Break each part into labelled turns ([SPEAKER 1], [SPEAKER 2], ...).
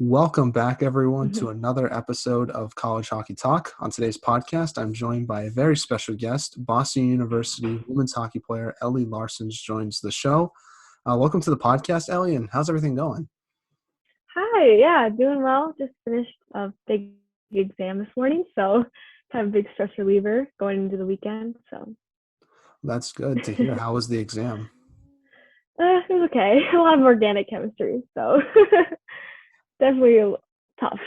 [SPEAKER 1] Welcome back, everyone, to
[SPEAKER 2] Mhm.
[SPEAKER 1] another episode of College Hockey Talk. On today's podcast, I'm joined by a very special guest. Boston University women's hockey player Ellie Larson joins the show. Welcome to the podcast, Ellie, and how's everything going?
[SPEAKER 2] Hi, yeah, doing well. Just finished a big exam this morning, so kind of a big stress reliever going into the weekend. So
[SPEAKER 1] That's good to hear. How was the exam?
[SPEAKER 2] it was okay. A lot of organic chemistry, so definitely tough.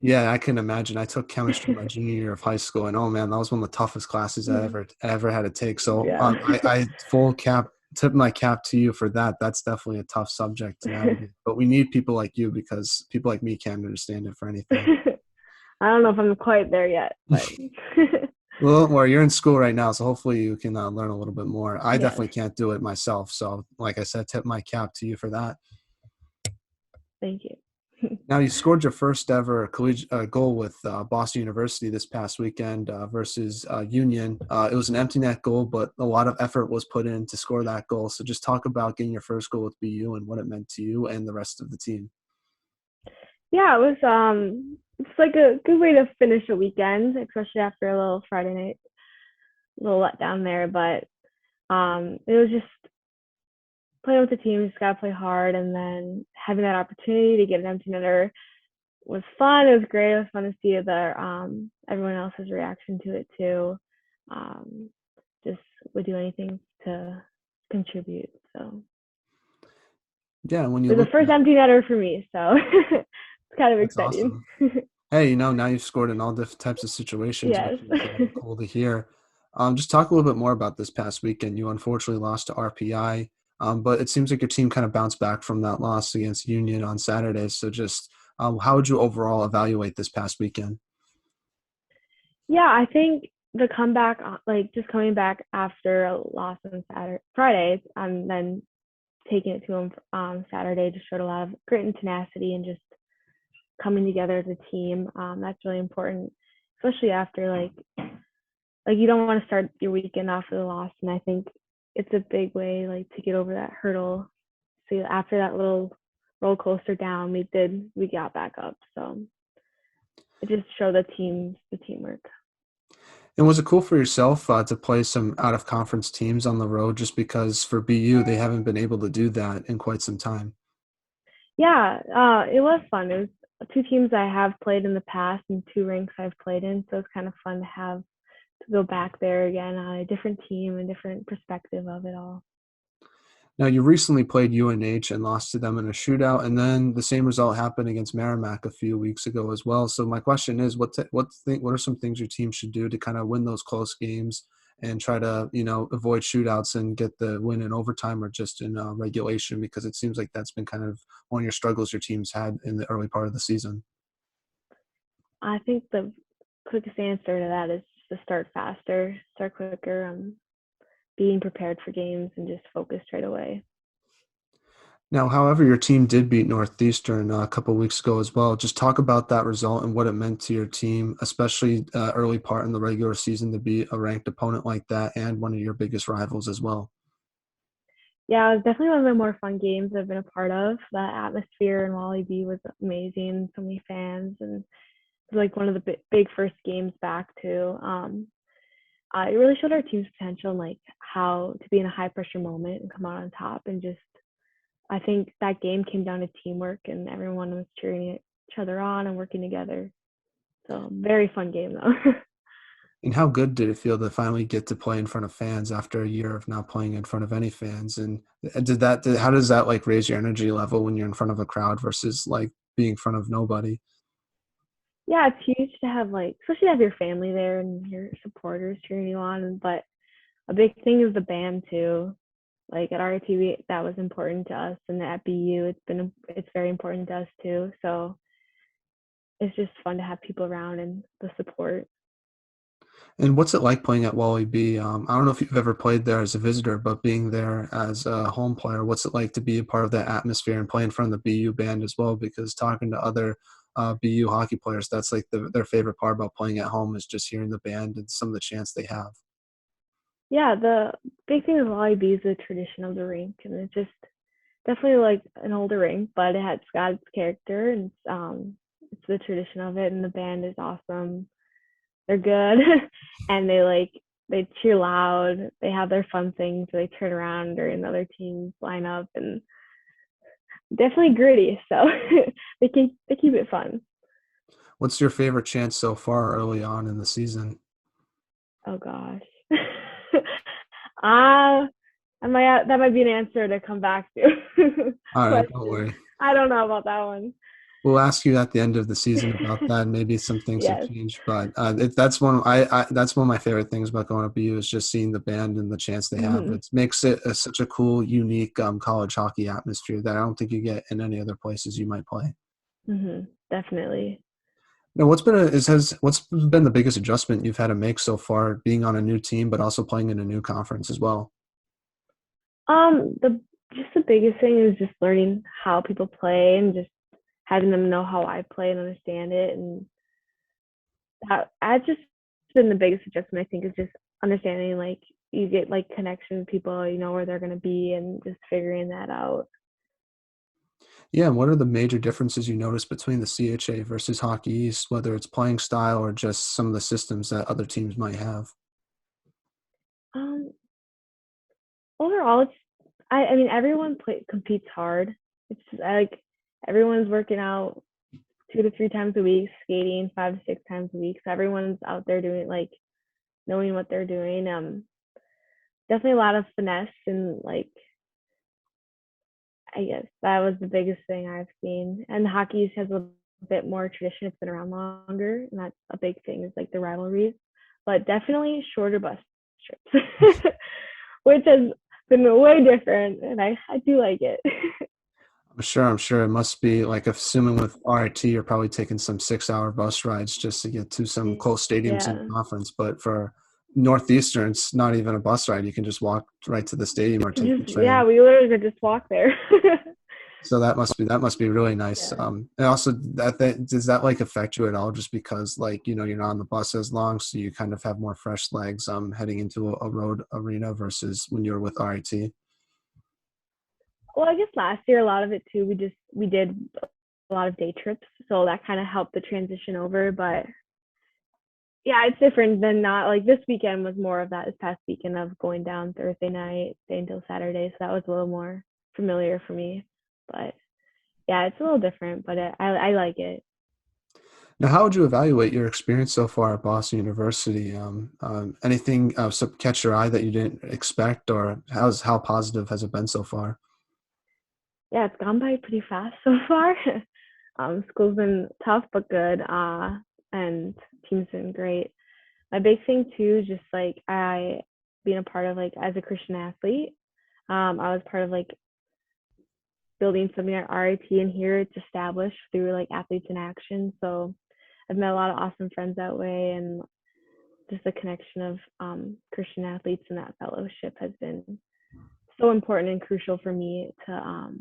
[SPEAKER 1] Yeah, I can imagine. I took chemistry my junior year of high school, and oh man, that was one of the toughest classes I ever had to take. So
[SPEAKER 2] Yeah.
[SPEAKER 1] I full cap tip my cap to you for that. That's definitely a tough subject to navigate. But we need people like you because people like me can't understand it for anything.
[SPEAKER 2] I don't know if I'm quite there yet, but
[SPEAKER 1] Well, you're in school right now, so hopefully you can learn a little bit more. I
[SPEAKER 2] yes,
[SPEAKER 1] definitely can't do it myself. So, like I said, tip my cap to you for that.
[SPEAKER 2] thank you.
[SPEAKER 1] Now, you scored your first ever collegiate goal with Boston University this past weekend versus Union. It was an empty net goal, but a lot of effort was put in to score that goal. So, just talk about getting your first goal with BU and what it meant to you and the rest of the team.
[SPEAKER 2] Yeah, it was it's like a good way to finish a weekend, especially after a little Friday night, little letdown there, but it was just playing with the team, just gotta play hard, and then having that opportunity to get an empty netter was fun. It was great. It was fun to see everyone else's reaction to it too. Um, just would do anything to contribute. So
[SPEAKER 1] Yeah, when you
[SPEAKER 2] it was
[SPEAKER 1] look
[SPEAKER 2] the first
[SPEAKER 1] at
[SPEAKER 2] empty netter for me, so it's kind of
[SPEAKER 1] that's
[SPEAKER 2] exciting.
[SPEAKER 1] awesome. Hey, now you've scored in all different types of situations,
[SPEAKER 2] Yes.
[SPEAKER 1] which is cool to hear. Just talk a little bit more about this past weekend. You unfortunately lost to RPI, but it seems like your team kind of bounced back from that loss against Union on Saturday. So just how would you overall evaluate this past weekend?
[SPEAKER 2] Yeah, I think the comeback, like just coming back after a loss on Friday, and then taking it to him Saturday just showed a lot of grit and tenacity and just coming together as a team. That's really important, especially after like you don't want to start your weekend off with a loss, and I think it's a big way like to get over that hurdle. So after that little roller coaster down, we got back up. So it just showed the teamwork.
[SPEAKER 1] And was it cool for yourself to play some out of conference teams on the road just because for BU, they haven't been able to do that in quite some time?
[SPEAKER 2] Yeah, it was fun. It was two teams I have played in the past and two ranks I've played in, so it's kind of fun to have to go back there again on a different team and different perspective of it all.
[SPEAKER 1] Now, you recently played UNH and lost to them in a shootout, and then the same result happened against Merrimack a few weeks ago as well. So my question is, what are some things your team should do to kind of win those close games and try to avoid shootouts and get the win in overtime or just in regulation? Because it seems like that's been kind of one of your struggles your team's had in the early part of the season.
[SPEAKER 2] I think the quickest answer to that is to start faster, start quicker, being prepared for games and just focus right away.
[SPEAKER 1] Now, however, your team did beat Northeastern a couple weeks ago as well. Just talk about that result and what it meant to your team, especially early part in the regular season to beat a ranked opponent like that and one of your biggest rivals as well.
[SPEAKER 2] Yeah, it was definitely one of the more fun games I've been a part of. The atmosphere in Wally B was amazing. So many fans, and it was like one of the big first games back too. It really showed our team's potential and like how to be in a high pressure moment and come out on top. And just, I think that game came down to teamwork and everyone was cheering each other on and working together. So very fun game though.
[SPEAKER 1] And how good did it feel to finally get to play in front of fans after a year of not playing in front of any fans? And how does that like raise your energy level when you're in front of a crowd versus like being in front of nobody?
[SPEAKER 2] Yeah, it's huge to have like, especially to have your family there and your supporters cheering you on. But a big thing is the band too. Like at RIT, that was important to us, and at BU, it's very important to us too. So it's just fun to have people around and the support.
[SPEAKER 1] And what's it like playing at Wally B? I don't know if you've ever played there as a visitor, but being there as a home player, what's it like to be a part of that atmosphere and play in front of the BU band as well? Because talking to other BU hockey players, that's like their favorite part about playing at home is just hearing the band and some of the chants they have.
[SPEAKER 2] Yeah, the big thing with Wally B is the tradition of the rink, and it just definitely like an older ring, but it's got its character, and it's the tradition of it, and the band is awesome. They're good, and they cheer loud. They have their fun things. They turn around during the other teams line up, and definitely gritty. So they keep it fun.
[SPEAKER 1] What's your favorite chant so far early on in the season?
[SPEAKER 2] Oh gosh. Ah, that might be an answer to come back to.
[SPEAKER 1] All right, don't
[SPEAKER 2] Question.
[SPEAKER 1] worry.
[SPEAKER 2] I don't know about that one.
[SPEAKER 1] We'll ask you at the end of the season about that. Maybe some things have
[SPEAKER 2] Yes.
[SPEAKER 1] changed, but that's that's one of my favorite things about going up BU is just seeing the band and the chance they have.
[SPEAKER 2] Hmm.
[SPEAKER 1] It makes it such a cool, unique college hockey atmosphere that I don't think you get in any other places you might play.
[SPEAKER 2] Hmm. Definitely.
[SPEAKER 1] Now, what's been the biggest adjustment you've had to make so far, being on a new team, but also playing in a new conference as well?
[SPEAKER 2] The just the biggest thing is just learning how people play and just having them know how I play and understand it, and that's just been the biggest adjustment. I think is just understanding like you get like connection with people, you know where they're gonna be, and just figuring that out.
[SPEAKER 1] Yeah, and what are the major differences you notice between the CHA versus Hockey East, whether it's playing style or just some of the systems that other teams might have?
[SPEAKER 2] Um, Overall, I mean everyone competes hard. It's just, like everyone's working out 2 to 3 times a week, skating 5 to 6 times a week. So everyone's out there doing like knowing what they're doing. Definitely a lot of finesse, and like I guess that was the biggest thing I've seen. And hockey has a bit more tradition. It's been around longer, and that's a big thing is like the rivalries. But definitely shorter bus trips, which has been way different, and I do like it.
[SPEAKER 1] I'm sure it must be like assuming with RIT, you're probably taking some 6-hour bus rides just to get to some close stadiums in
[SPEAKER 2] Yeah,
[SPEAKER 1] the conference. But for Northeastern, it's not even a bus ride. You can just walk right to the stadium or take the
[SPEAKER 2] just yeah,
[SPEAKER 1] train.
[SPEAKER 2] we literally could just walk there.
[SPEAKER 1] So that must be really nice.
[SPEAKER 2] Yeah.
[SPEAKER 1] And also does that like affect you at all? Just because like you're not on the bus as long, so you kind of have more fresh legs heading into a road arena versus when you're with RIT.
[SPEAKER 2] Well, I guess last year a lot of it too. We did a lot of day trips, so that kind of helped the transition over. But yeah, it's different than not like this weekend was more of that this past weekend of going down Thursday night, stay until Saturday. So that was a little more familiar for me. But yeah, it's a little different, but I like it.
[SPEAKER 1] Now, how would you evaluate your experience so far at Boston University? Anything catch your eye that you didn't expect, or how positive has it been so far?
[SPEAKER 2] Yeah, it's gone by pretty fast so far. School's been tough but good. And team's been great. My big thing too is just like I being a part of like as a Christian athlete. I was part of like building something at RIT, and here it's established through like athletes in action. So I've met a lot of awesome friends that way, and just the connection of Christian athletes and that fellowship has been so important and crucial for me to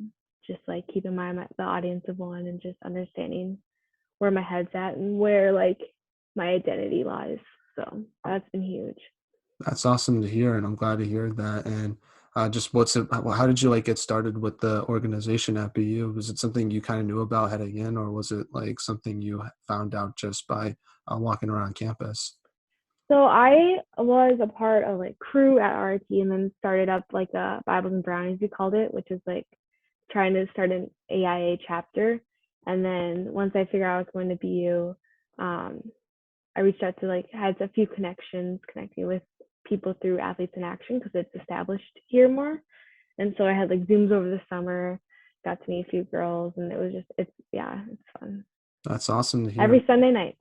[SPEAKER 2] just like keep in mind the audience of one, and just understanding where my head's at and where like my identity lies. So that's been huge.
[SPEAKER 1] That's awesome to hear, and I'm glad to hear that. And just what's it? How did you like get started with the organization at BU? Was it something you kind of knew about heading in, or was it like something you found out just by walking around campus?
[SPEAKER 2] So I was a part of like crew at RT, and then started up like a Bibles and Brownies we called it, which is like trying to start an AIA chapter. And then once I figured out I was going to BU, um, I reached out to like had a few connections connecting with people through Athletes in Action because it's established here more. And so I had like Zooms over the summer, got to meet a few girls, and it was just it's yeah, it's fun.
[SPEAKER 1] That's awesome to hear.
[SPEAKER 2] Every Sunday night.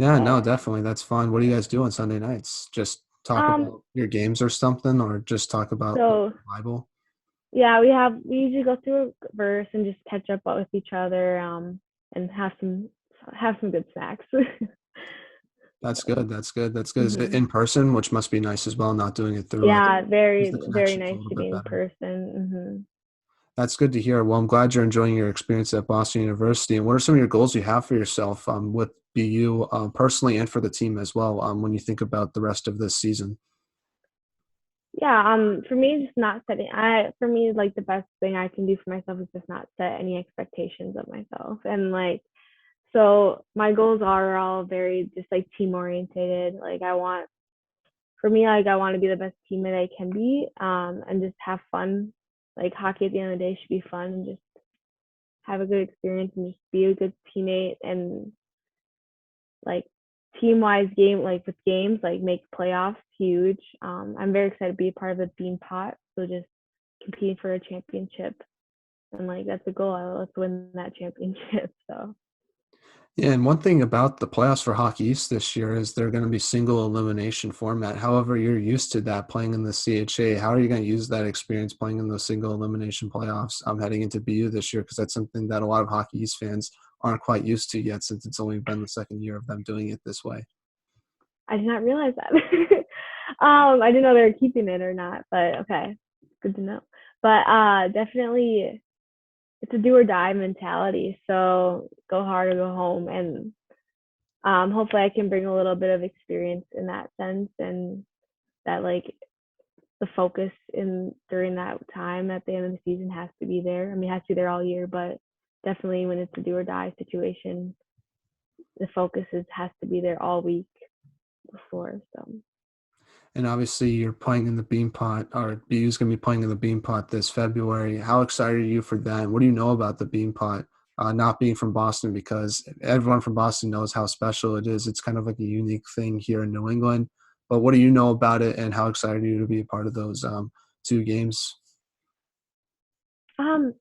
[SPEAKER 1] Yeah, no, definitely. That's fun. What do you guys do on Sunday nights? Just talk
[SPEAKER 2] um,
[SPEAKER 1] about your games or something, or just talk about the
[SPEAKER 2] so
[SPEAKER 1] Bible?
[SPEAKER 2] yeah, we usually go through a verse and just catch up with each other, and have some good snacks.
[SPEAKER 1] That's good. That's good. That's good. Is it
[SPEAKER 2] Hmm.
[SPEAKER 1] in person, which must be nice as well, not doing it through
[SPEAKER 2] Yeah,
[SPEAKER 1] is
[SPEAKER 2] very
[SPEAKER 1] the
[SPEAKER 2] very
[SPEAKER 1] connections a
[SPEAKER 2] nice
[SPEAKER 1] little
[SPEAKER 2] to be
[SPEAKER 1] bit
[SPEAKER 2] in
[SPEAKER 1] better.
[SPEAKER 2] person.
[SPEAKER 1] That's good to hear. Well, I'm glad you're enjoying your experience at Boston University. And what are some of your goals you have for yourself with BU personally and for the team as well when you think about the rest of this season?
[SPEAKER 2] Yeah, for me, just not setting. For me, like the best thing I can do for myself is just not set any expectations of myself, and like, so my goals are all very just like team orientated. Like for me, like I want to be the best teammate I can be, and just have fun. Like hockey at the end of the day should be fun and just have a good experience and just be a good teammate and like team wise game like with games like make playoffs huge. I'm very excited to be a part of the Bean Pot, so just competing for a championship and like that's a goal. Let's win that championship. So
[SPEAKER 1] Yeah, and one thing about the playoffs for Hockey East this year is they're going to be single elimination format. However, you're used to that playing in the CHA. How are you going to use that experience playing in those single elimination playoffs heading into BU this year? Because that's something that a lot of Hockey East fans aren't quite used to yet, since it's only been the second year of them doing it this way.
[SPEAKER 2] I did not realize that. I didn't know they were keeping it or not, but okay, good to know. But definitely it's a do or die mentality. So go hard or go home, and hopefully I can bring a little bit of experience in that sense, and that like the focus in during that time at the end of the season has to be there. I mean, it has to be there all year, but definitely when it's a do or die situation, the focus has to be there all week before. So
[SPEAKER 1] And obviously, you're playing in the Bean Pot, or BU's going to be playing in the Bean Pot this February. How excited are you for that? What do you know about the Bean Pot? Not being from Boston, because everyone from Boston knows how special it is. It's kind of like a unique thing here in New England. But what do you know about it, and how excited are you to be a part of those two games?
[SPEAKER 2] um,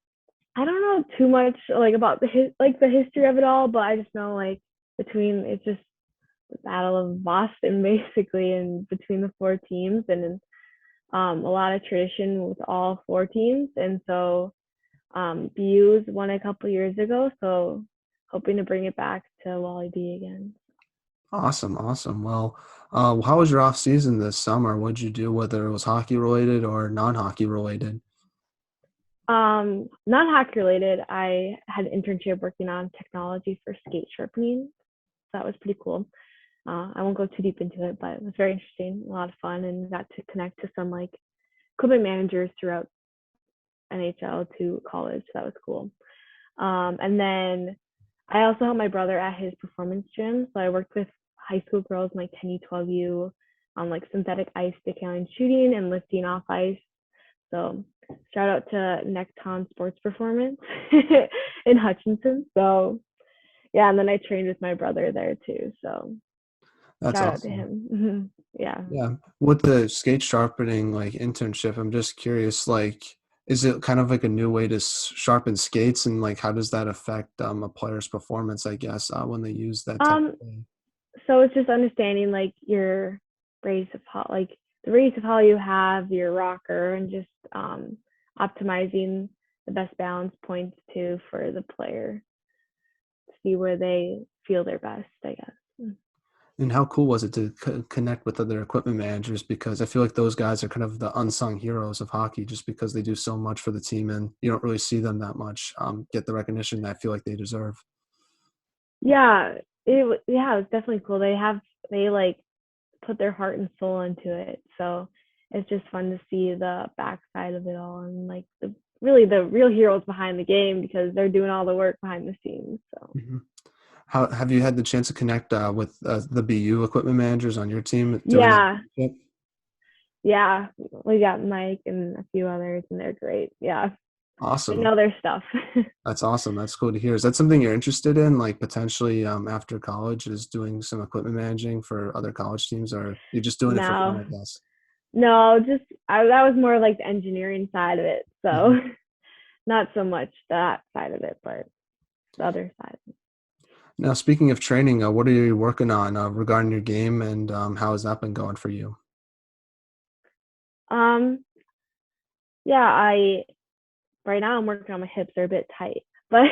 [SPEAKER 2] I don't know too much like about the history of it all, but I just know like between it's just the Battle of Boston basically, and between the four teams, and a lot of tradition with all four teams, and so BU's won a couple years ago, so hoping to bring it back to Wally B again.
[SPEAKER 1] Awesome, awesome. Well, how was your off season this summer? What did you do, whether it was hockey related or non-hockey related?
[SPEAKER 2] Not hockey related. I had an internship working on technology for skate sharpening. So that was pretty cool. I won't go too deep into it, but it was very interesting, a lot of fun, and got to connect to some like equipment managers throughout NHL to college. So that was cool. And then I also helped my brother at his performance gym. So I worked with high school girls in like 10U, 12U on like synthetic ice decaling shooting and lifting off ice. So shout out to Necton Sports Performance in Hutchinson. So yeah, and then I trained with my brother there too. So
[SPEAKER 1] That's
[SPEAKER 2] shout out to
[SPEAKER 1] awesome.
[SPEAKER 2] him. Yeah.
[SPEAKER 1] Yeah. With the skate sharpening like internship, I'm just curious, like, is it kind of like a new way to sharpen skates, and like how does that affect a player's performance, I guess, when they use that
[SPEAKER 2] Um,
[SPEAKER 1] technique?
[SPEAKER 2] so it's just understanding like your race of how like the race of how you have your rocker and just optimizing the best balance points too for the player to see where they feel their best, I guess.
[SPEAKER 1] And how cool was it to connect with other equipment managers? Because I feel like those guys are kind of the unsung heroes of hockey, just because they do so much for the team, and you don't really see them that much get the recognition that I feel like they deserve.
[SPEAKER 2] Yeah, yeah, it was definitely cool. They like put their heart and soul into it. So it's just fun to see the backside of it all and like the real heroes behind the game because they're doing all the work behind the scenes. So
[SPEAKER 1] Mhm. How have you had the chance to connect with the BU equipment managers on your team during that
[SPEAKER 2] yeah,
[SPEAKER 1] internship?
[SPEAKER 2] yeah, we got Mike and a few others, and they're great. Yeah, they
[SPEAKER 1] Awesome.
[SPEAKER 2] know their stuff.
[SPEAKER 1] That's awesome. That's cool to hear. Is that something you're interested in, like potentially after college, is doing some equipment managing for other college teams, or you're just doing it for fun,
[SPEAKER 2] No,
[SPEAKER 1] I guess?
[SPEAKER 2] no, just that was more like the engineering side of it.
[SPEAKER 1] Mhm.
[SPEAKER 2] So not so much that side of it, but the other side.
[SPEAKER 1] Now, speaking of training, what are you working on regarding your game, and how has that been going for you?
[SPEAKER 2] Um, yeah, I right now I'm working on my hips; they're a bit tight, but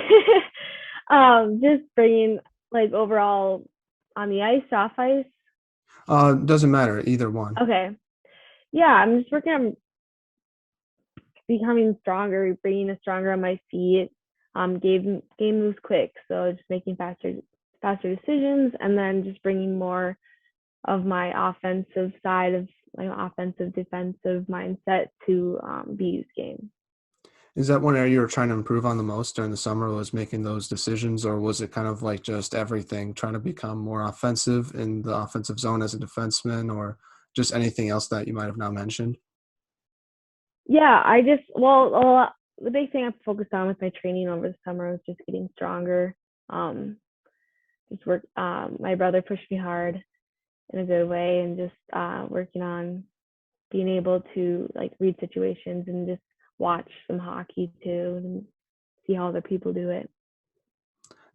[SPEAKER 2] just bringing like overall on the ice, off ice.
[SPEAKER 1] Doesn't matter, either one.
[SPEAKER 2] Okay, yeah, I'm just working on becoming stronger, bringing it stronger on my feet. Game moves quick, so just making faster decisions, and then just bringing more of my offensive side of like an offensive defensive mindset to BU's game.
[SPEAKER 1] Is that one area you were trying to improve on the most during the summer, was making those decisions, or was it kind of like just everything, trying to become more offensive in the offensive zone as a defenseman, or just anything else that you might have not mentioned?
[SPEAKER 2] Yeah, I just well, a lot, the big thing I focused on with my training over the summer was just getting stronger. Um, just work. My brother pushed me hard in a good way, and just working on being able to like read situations and just watch some hockey too and see how other people do it.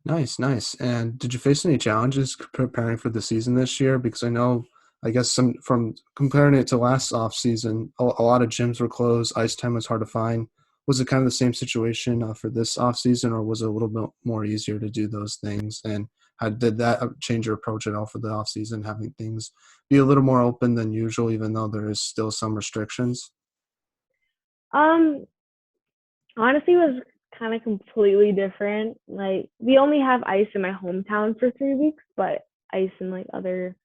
[SPEAKER 1] Nice, nice. And did you face any challenges preparing for the season this year? Because I know, I guess some from comparing it to last off season, a lot of gyms were closed. Ice time was hard to find. Was it kind of the same situation for this off season, or was it a little bit more easier to do those things? And how did that change your approach at all for the off season, having things be a little more open than usual, even though there is still some restrictions?
[SPEAKER 2] Um, Honestly, it was kind of completely different. Like we only have ice in my hometown for 3 weeks, but ice in like other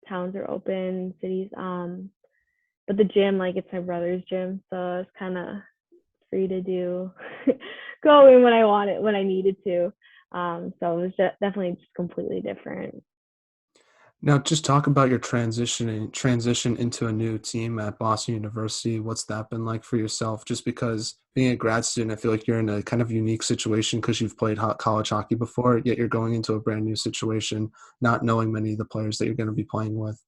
[SPEAKER 2] towns are open, cities. But the gym, like it's my brother's gym, so it's kind of free to do, go in when I want it, when I needed to. So it was definitely just completely different.
[SPEAKER 1] Now, just talk about your transition into a new team at Boston University. What's that been like for yourself? Just because being a grad student, I feel like you're in a kind of unique situation because you've played college hockey before, yet you're going into a brand new situation, not knowing many of the players that you're going to be playing with.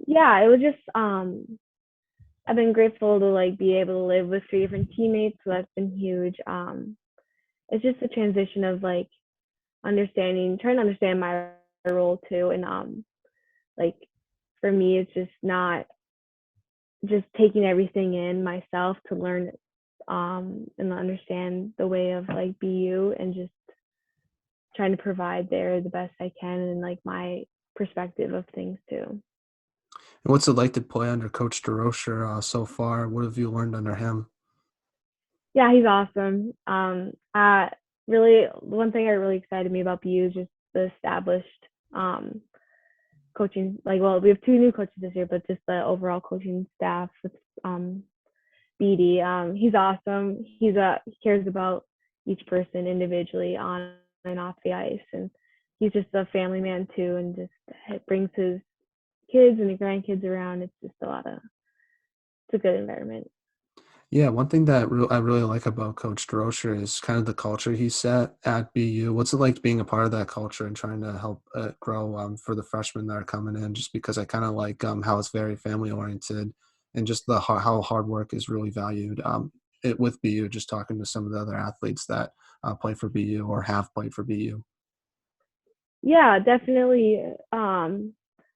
[SPEAKER 2] Yeah, it was just I've been grateful to like be able to live with 3 different teammates, so that's been huge. It's just a transition of like trying to understand my role too, and like for me, it's just not just taking everything in myself to learn and understand the way of like BU and just trying to provide there the best I can and like my perspective of things too.
[SPEAKER 1] And what's it like to play under Coach Deroser so far? What have you learned under him?
[SPEAKER 2] Yeah, he's awesome. Really, the one thing that really excited me about BU is just the established um, coaching. Like, well, we have 2 new coaches this year, but just the overall coaching staff with BD. He's awesome. He cares about each person individually on and off the ice, and he's just a family man too, and just brings his kids and the grandkids around. It's just it's a good environment.
[SPEAKER 1] Yeah, one thing that I really like about Coach Droscher is kind of the culture he set at BU. What's it like being a part of that culture and trying to help grow for the freshmen that are coming in? Just because I kind of like how it's very family oriented and just how hard work is really valued with BU. Just talking to some of the other athletes that play for BU or have played for BU.
[SPEAKER 2] Yeah, definitely.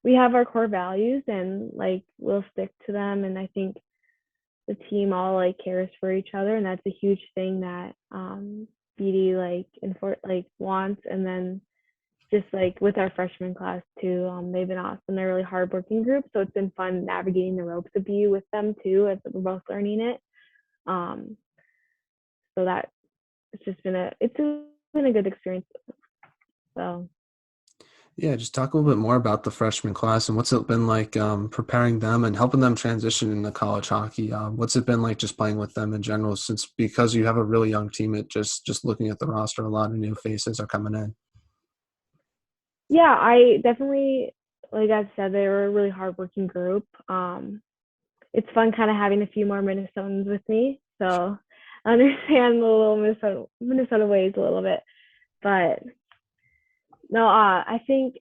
[SPEAKER 2] We have our core values, and like we'll stick to them. And I think the team all like cares for each other, and that's a huge thing that BD like wants. And then just like with our freshman class too, they've been awesome. They're a really hardworking group, so it's been fun navigating the ropes of BU with them too, as we're both learning it. Um, so that it's been a good experience. So
[SPEAKER 1] Yeah, just talk a little bit more about the freshman class and what's it been like preparing them and helping them transition into college hockey. What's it been like just playing with them in general? Since because you have a really young team, it just looking at the roster, a lot of new faces are coming in.
[SPEAKER 2] yeah, I definitely, like I said, they were a really hardworking group. It's fun kind of having a few more Minnesotans with me, so I understand the little Minnesota ways a little bit. But no, I think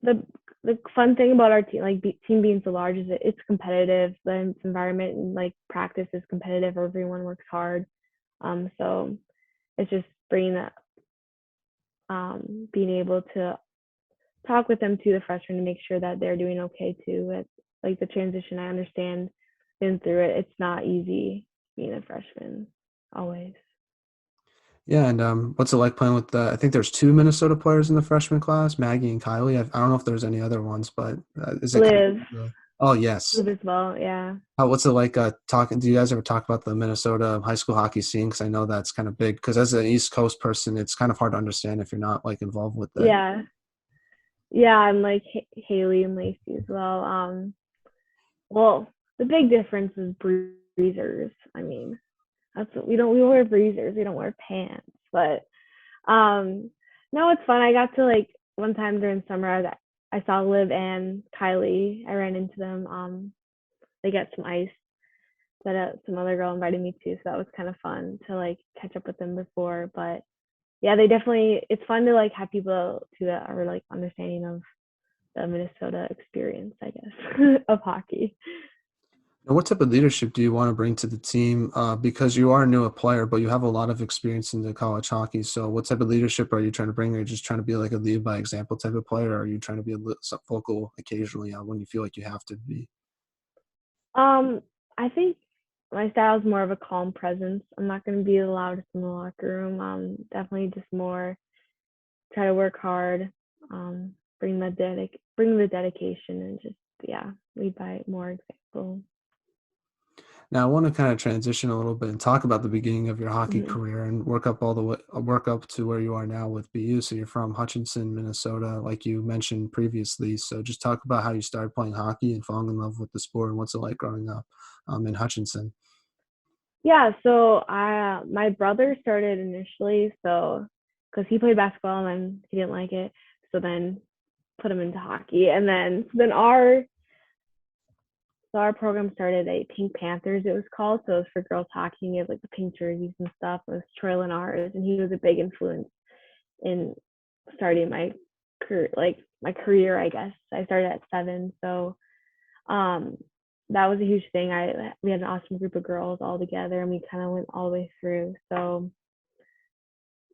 [SPEAKER 2] the the fun thing about our team, like team being so large, is that it's competitive. The environment and like practice is competitive. Everyone works hard. So it's just bringing that, being able to talk with them to the freshmen to make sure that they're doing okay too. It's like the transition. I understand, been through it. It's not easy being a freshman always.
[SPEAKER 1] Yeah, and what's it like playing with the? I think there's two Minnesota players in the freshman class, Maggie and Kylie. I don't know if there's any other ones, but is it kind
[SPEAKER 2] Live,
[SPEAKER 1] of? Oh yes.
[SPEAKER 2] live as well. Yeah.
[SPEAKER 1] What's it like talking? Do you guys ever talk about the Minnesota high school hockey scene? Because I know that's kind of big. Because as an East Coast person, it's kind of hard to understand if you're not like involved with it.
[SPEAKER 2] Yeah. Yeah, I'm like Haley and Lacey as well. Well, the big difference is breezers. I mean, that's what we wear breezers. We don't wear pants. But no, it's fun. I got to like one time during summer that I saw Liv and Kylie. I ran into them. They got some ice that some other girl invited me to, so that was kind of fun to like catch up with them before. But yeah, they definitely. It's fun to like have people too that are like understanding of the Minnesota experience, I guess, of hockey.
[SPEAKER 1] Now, what type of leadership do you want to bring to the team? Because you are a newer player, but you have a lot of experience in the college hockey. So, what type of leadership are you trying to bring? Are you just trying to be like a lead by example type of player, or are you trying to be a little vocal occasionally when you feel like you have to be?
[SPEAKER 2] Um, I think my style is more of a calm presence. I'm not going to be the loudest in the locker room. Definitely just more try to work hard, bring the dedication, and just yeah, lead by more example.
[SPEAKER 1] Now, I want to kind of transition a little bit and talk about the beginning of your hockey
[SPEAKER 2] Mm-hmm.
[SPEAKER 1] career and work up all the way, work up to where you are now with BU. So you're from Hutchinson, Minnesota, like you mentioned previously. So just talk about how you started playing hockey and falling in love with the sport and what's it like growing up in Hutchinson.
[SPEAKER 2] Yeah, so I my brother started initially, so because he played basketball and then he didn't like it, so then put him into hockey, and then our program started a Pink Panthers, it was called. So it was for girls hockey. We had like the pink jerseys and stuff. It was Troy Lenars, and he was a big influence in starting my career, I guess. I started at 7, so um, that was a huge thing. We had an awesome group of girls all together, and we kind of went all the way through. So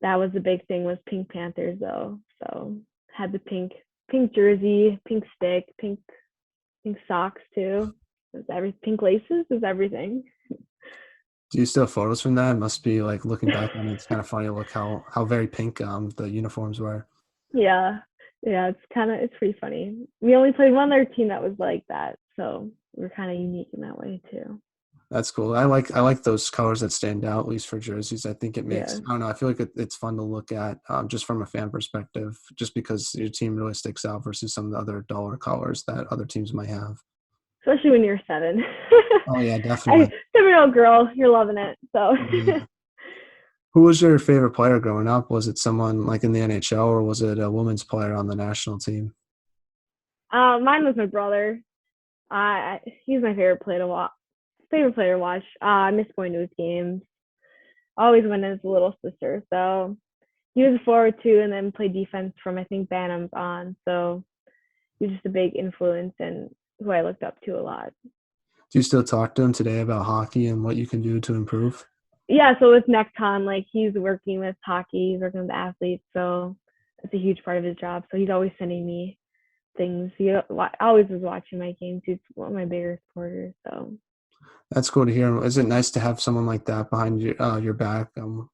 [SPEAKER 2] that was the big thing was Pink Panthers, though. So had the pink jersey, pink stick, pink socks too. It was pink laces was everything.
[SPEAKER 1] Do you still have photos from that? It must be like looking back on it, it's kind of funny to look how very pink the uniforms were.
[SPEAKER 2] Yeah. Yeah, it's pretty funny. We only played one other team that was like that, so we're kind of unique in that way too.
[SPEAKER 1] That's cool. I like those colors that stand out, at least for jerseys. I think it makes,
[SPEAKER 2] Yeah.
[SPEAKER 1] I don't know, I feel like it's fun to look at just from a fan perspective, just because your team really sticks out versus some of the other duller colors that other teams might have.
[SPEAKER 2] Especially when you're 7.
[SPEAKER 1] Oh yeah,
[SPEAKER 2] I
[SPEAKER 1] definitely.
[SPEAKER 2] 7-year-old girl, you're loving it. So
[SPEAKER 1] Yeah. Who was your favorite player growing up? Was it someone like in the NHL or was it a women's player on the national team?
[SPEAKER 2] mine was my brother. He's my favorite player to watch. Favorite player to watch. I miss going to his games. Always went as a little sister. So he was a forward too, and then played defense from I think Bantam's on. So he was just a big influence and who I looked up to a lot.
[SPEAKER 1] Do you still talk to him today about hockey and what you can do to improve?
[SPEAKER 2] Yeah, so with Necton, like he's working with hockey, he's working with athletes, so that's a huge part of his job. So he's always sending me things. He always was watching my games. He's one of my bigger supporters. So
[SPEAKER 1] That's cool to hear. Is it nice to have someone like that behind your back?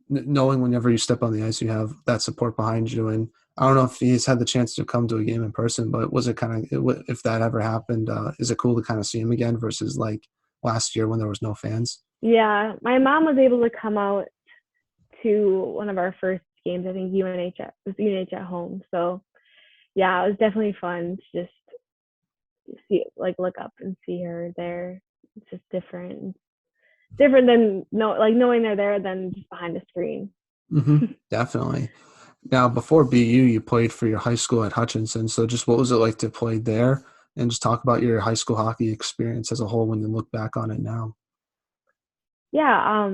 [SPEAKER 1] Knowing whenever you step on the ice, you have that support behind you. And I don't know if he's had the chance to come to a game in person, but was it kind of if that ever happened? Is it cool to kind of see him again versus like last year when there was no fans?
[SPEAKER 2] yeah, my mom was able to come out to one of our first games. I think UNH at home. So yeah, it was definitely fun to just see like look up and see her there. It's just different than knowing they're there than just behind a screen.
[SPEAKER 1] Definitely. Now, before BU, you played for your high school at Hutchinson. So, just what was it like to play there? And just talk about your high school hockey experience as a whole when you look back on it now.
[SPEAKER 2] Yeah,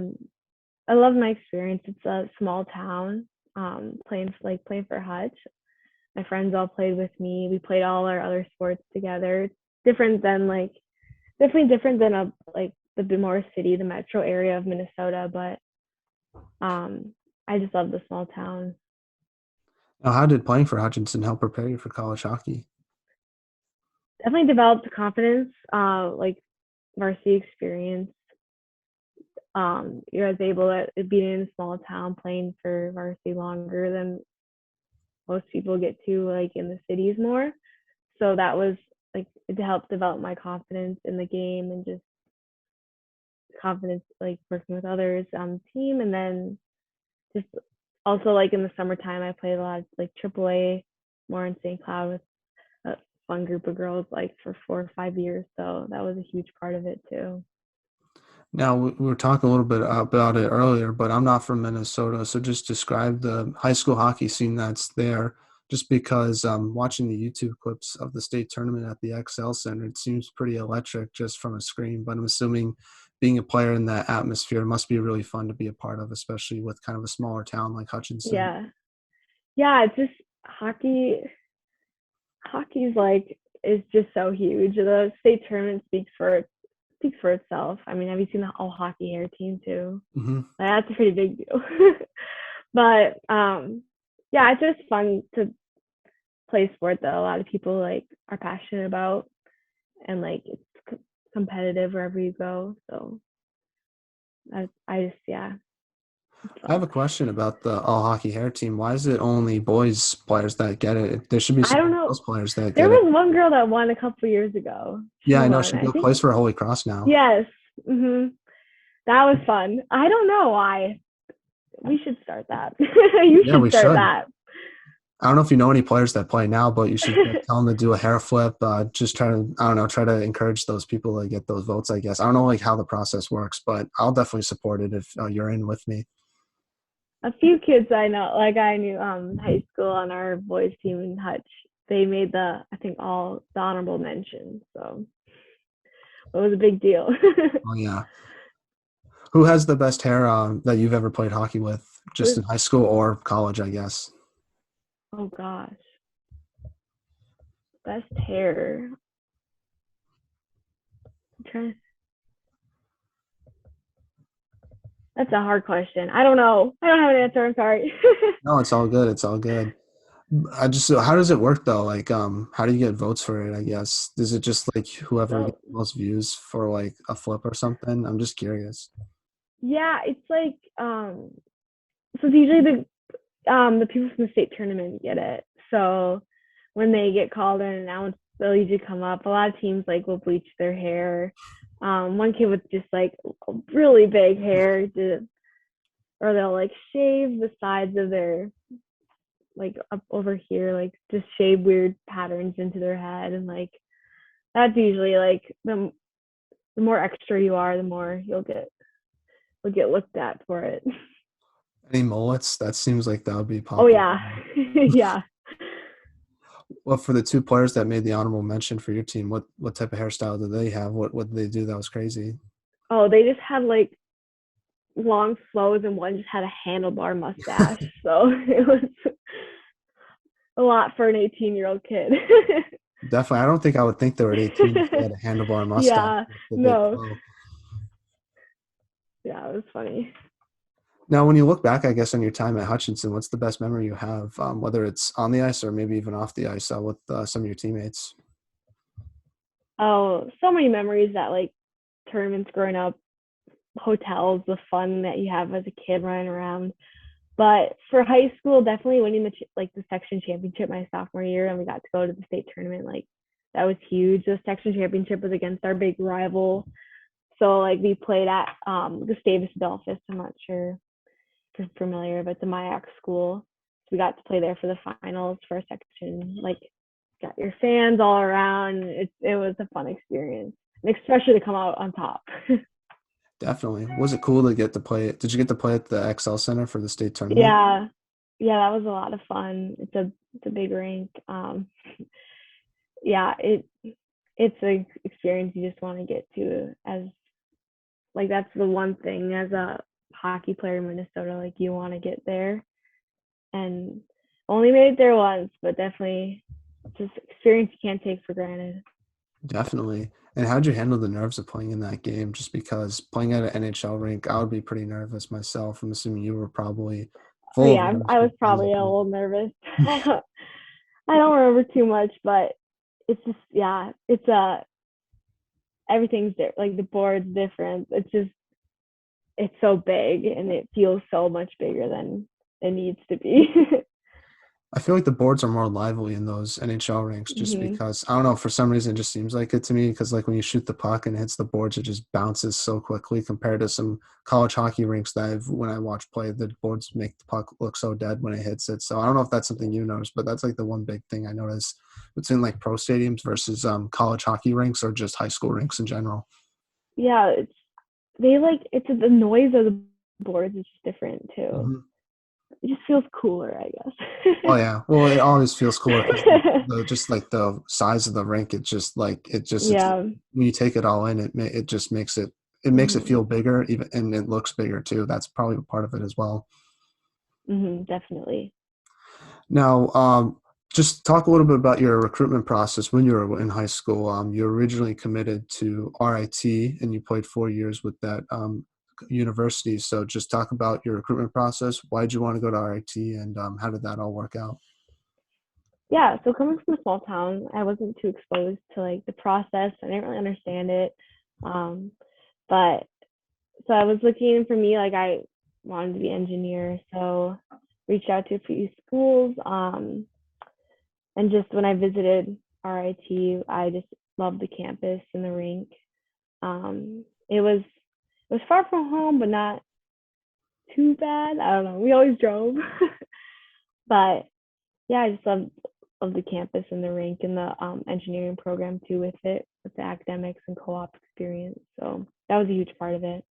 [SPEAKER 2] I love my experience. It's a small town. Playing for Hutch. My friends all played with me. We played all our other sports together. Different than definitely different than the more city, the metro area of Minnesota. But I just love the small town.
[SPEAKER 1] Now, how did playing for Hutchinson help prepare you for college hockey?
[SPEAKER 2] Definitely developed confidence. Varsity experience. You're able to being in a small town, playing for varsity longer than most people get to in the cities more. So that was like it helped develop my confidence in the game and just confidence working with others on the team. And then just also in the summertime I played a lot of AAA more in St. Cloud with fun group of girls like for 4 or 5 years. So that was a huge part of it too.
[SPEAKER 1] Now, we were talking a little bit about it earlier, but I'm not from Minnesota, so just describe the high school hockey scene that's there. Just because watching the YouTube clips of the state tournament at the XL Center, it seems pretty electric just from a screen. But I'm assuming being a player in that atmosphere must be really fun to be a part of, especially with kind of a smaller town like Hutchinson.
[SPEAKER 2] Yeah. Yeah, it's just hockey hockey's like is just so huge. The state tournament speaks for itself. I mean, have you seen the all hockey hair team too?
[SPEAKER 1] Hmm.
[SPEAKER 2] Like, that's a pretty big deal. But yeah, it's just fun to play sport that a lot of people like are passionate about, and like it's competitive wherever you go. So I just yeah, it's
[SPEAKER 1] I have
[SPEAKER 2] fun.
[SPEAKER 1] a question about the all hockey hair team. Why is it only boys players that get it? There should be
[SPEAKER 2] I
[SPEAKER 1] some
[SPEAKER 2] don't know.
[SPEAKER 1] girls players that
[SPEAKER 2] There
[SPEAKER 1] get it.
[SPEAKER 2] was one girl that won a couple years ago.
[SPEAKER 1] Yeah,
[SPEAKER 2] She
[SPEAKER 1] I know
[SPEAKER 2] won.
[SPEAKER 1] she
[SPEAKER 2] I think
[SPEAKER 1] plays for Holy Cross now.
[SPEAKER 2] yes. That was fun. I don't know why. We should start that. You
[SPEAKER 1] Yeah,
[SPEAKER 2] should
[SPEAKER 1] we
[SPEAKER 2] start
[SPEAKER 1] should.
[SPEAKER 2] that.
[SPEAKER 1] I don't know if you know any players that play now, but you should tell them to do a hair flip. Just try to, I don't know, try to encourage those people to get those votes, I guess. I don't know like how the process works, but I'll definitely support it if you're in with me.
[SPEAKER 2] A few kids I know, like I knew high school on our boys team in Hutch, they made I think all the honorable mention. So it was a big deal.
[SPEAKER 1] Oh, yeah. Who has the best hair that you've ever played hockey with, just in high school or college, I guess?
[SPEAKER 2] Oh gosh. Best hair. I'm trying to, that's a hard question. I don't know. I don't have an answer. I'm sorry.
[SPEAKER 1] No, it's all good. It's all good. I just, so how does it work though? Like, how do you get votes for it, I guess? Is it just like whoever
[SPEAKER 2] So
[SPEAKER 1] gets the most views for like a flip or something? I'm just curious.
[SPEAKER 2] yeah, it's like so it's usually the people from the state tournament get it. So when they get called and announced, they'll usually come up. A lot of teams like will bleach their hair. One kid with just like really big hair did, or they'll like shave the sides of their like up over here, like just shave weird patterns into their head, and like that's usually like the more extra you are, the more you'll get looked at for it.
[SPEAKER 1] Any mullets? That seems like that would be
[SPEAKER 2] Oh
[SPEAKER 1] popular.
[SPEAKER 2] yeah, yeah.
[SPEAKER 1] Well, for the two players that made the honorable mention for your team, what type of hairstyle did they have? What did they do that was crazy?
[SPEAKER 2] Oh, they just had like long flows, and one just had a handlebar mustache. So it was a lot for an 18-year-old kid.
[SPEAKER 1] Definitely, I don't think I would think they were at 18 if they had a handlebar mustache
[SPEAKER 2] Yeah,
[SPEAKER 1] with the big
[SPEAKER 2] no,
[SPEAKER 1] flow.
[SPEAKER 2] yeah, it was funny.
[SPEAKER 1] Now, when you look back, I guess, on your time at Hutchinson, what's the best memory you have, whether it's on the ice or maybe even off the ice with some of your teammates?
[SPEAKER 2] Oh, so many memories that like tournaments growing up, hotels, the fun that you have as a kid running around. But for high school, definitely winning the section championship my sophomore year, and we got to go to the state tournament. Like that was huge. The section championship was against our big rival, so like we played at Gustavus Adolphus. I'm not sure if you're familiar, but it's a MIAC school. So we got to play there for the finals for a section. Like got your fans all around. It was a fun experience, and especially to come out on top.
[SPEAKER 1] Definitely. Was it cool to get to play it? Did you get to play at the XL Center for the state tournament?
[SPEAKER 2] Yeah, yeah, that was a lot of fun. It's a big rink. Yeah, it's an experience you just want to get to, as like that's the one thing as a hockey player in Minnesota, like you want to get there, and only made it there once, but definitely just experience you can't take for granted.
[SPEAKER 1] Definitely. And how'd you handle the nerves of playing in that game? Just because playing at an NHL rink, I would be pretty nervous myself. I'm assuming you were probably
[SPEAKER 2] Oh
[SPEAKER 1] full of
[SPEAKER 2] yeah,
[SPEAKER 1] nerves
[SPEAKER 2] I was
[SPEAKER 1] because
[SPEAKER 2] probably a little nervous. I don't remember too much, but it's just yeah, it's everything's different. Like the board's different. It's so big, and it feels so much bigger than it needs to be.
[SPEAKER 1] I feel like the boards are more lively in those NHL rinks just
[SPEAKER 2] Hmm.
[SPEAKER 1] because I don't know, for some reason it just seems like it to me because like when you shoot the puck and it hits the boards, it just bounces so quickly compared to some college hockey rinks that when I watch play, the boards make the puck look so dead when it hits it. So I don't know if that's something you notice, but that's like the one big thing I notice between like pro stadiums versus college hockey rinks or just high school rinks in general.
[SPEAKER 2] Yeah, it's the noise of the boards is just different too.
[SPEAKER 1] Mhm.
[SPEAKER 2] It just feels cooler, I
[SPEAKER 1] Oh
[SPEAKER 2] guess.
[SPEAKER 1] yeah. Well, it always feels cooler because the just like the size of the rink, it's
[SPEAKER 2] Yeah.
[SPEAKER 1] when you take it all in, it just makes it
[SPEAKER 2] Hmm.
[SPEAKER 1] feel bigger even and it looks bigger too. That's probably part of it as well.
[SPEAKER 2] Hmm. Definitely.
[SPEAKER 1] Now, just talk a little bit about your recruitment process when you were in high school. You originally committed to RIT and you played 4 years with that university. So just talk about your recruitment process. Why did you want to go to RIT and how did that all work out?
[SPEAKER 2] Yeah, so coming from a small town, I wasn't too exposed to like the process. I didn't really understand it. Um, but so I was looking for me, like I wanted to be an engineer. So reached out to a few schools. And just when I visited RIT, I just loved the campus and the rink. It was far from home, but not too bad. I don't know. We always drove. But yeah, I just love the campus and the rink and the engineering program too with it, with the academics and co-op experience. So that was a huge part of it.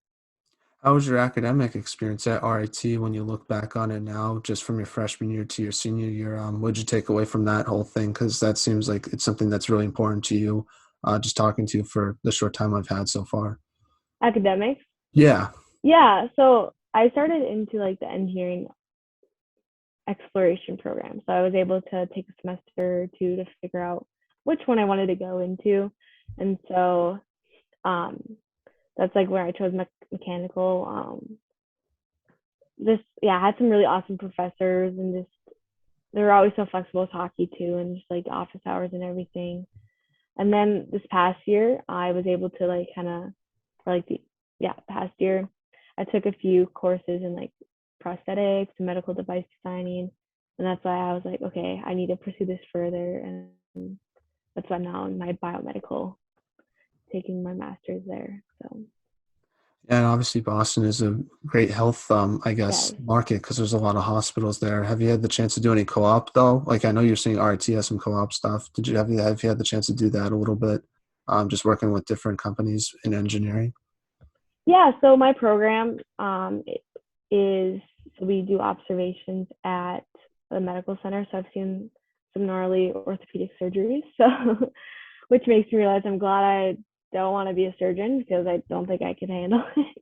[SPEAKER 1] How was your academic experience at RIT when you look back on it now, just from your freshman year to your senior year? What did you take away from that whole thing? Because that seems like it's something that's really important to you, just talking to you for the short time I've had so far.
[SPEAKER 2] Academics.
[SPEAKER 1] Yeah.
[SPEAKER 2] Yeah, so I started into like the engineering exploration program. So I was able to take a semester or two to figure out which one I wanted to go into. And so um, that's like where I chose mechanical. I had some really awesome professors and just they were always so flexible with hockey too and just like office hours and everything. And then this past year, I was able to like kind of, for like the, yeah, past year, I took a few courses in like prosthetics and medical device designing. And that's why I was like, okay, I need to pursue this further. And that's why I'm now in my biomedical, taking my master's there. So,
[SPEAKER 1] And obviously, Boston is a great health, I guess,
[SPEAKER 2] yeah.
[SPEAKER 1] market because there's a lot of hospitals there. Have you had the chance to do any co-op though? Like I know you're saying RIT has some co-op stuff. Have you had the chance to do that a little bit? Just working with different companies in engineering.
[SPEAKER 2] Yeah. So, my program is so we do observations at the medical center. So, I've seen some gnarly orthopedic surgeries. So, which makes me realize I'm glad I don't want to be a surgeon because I don't think I could handle it.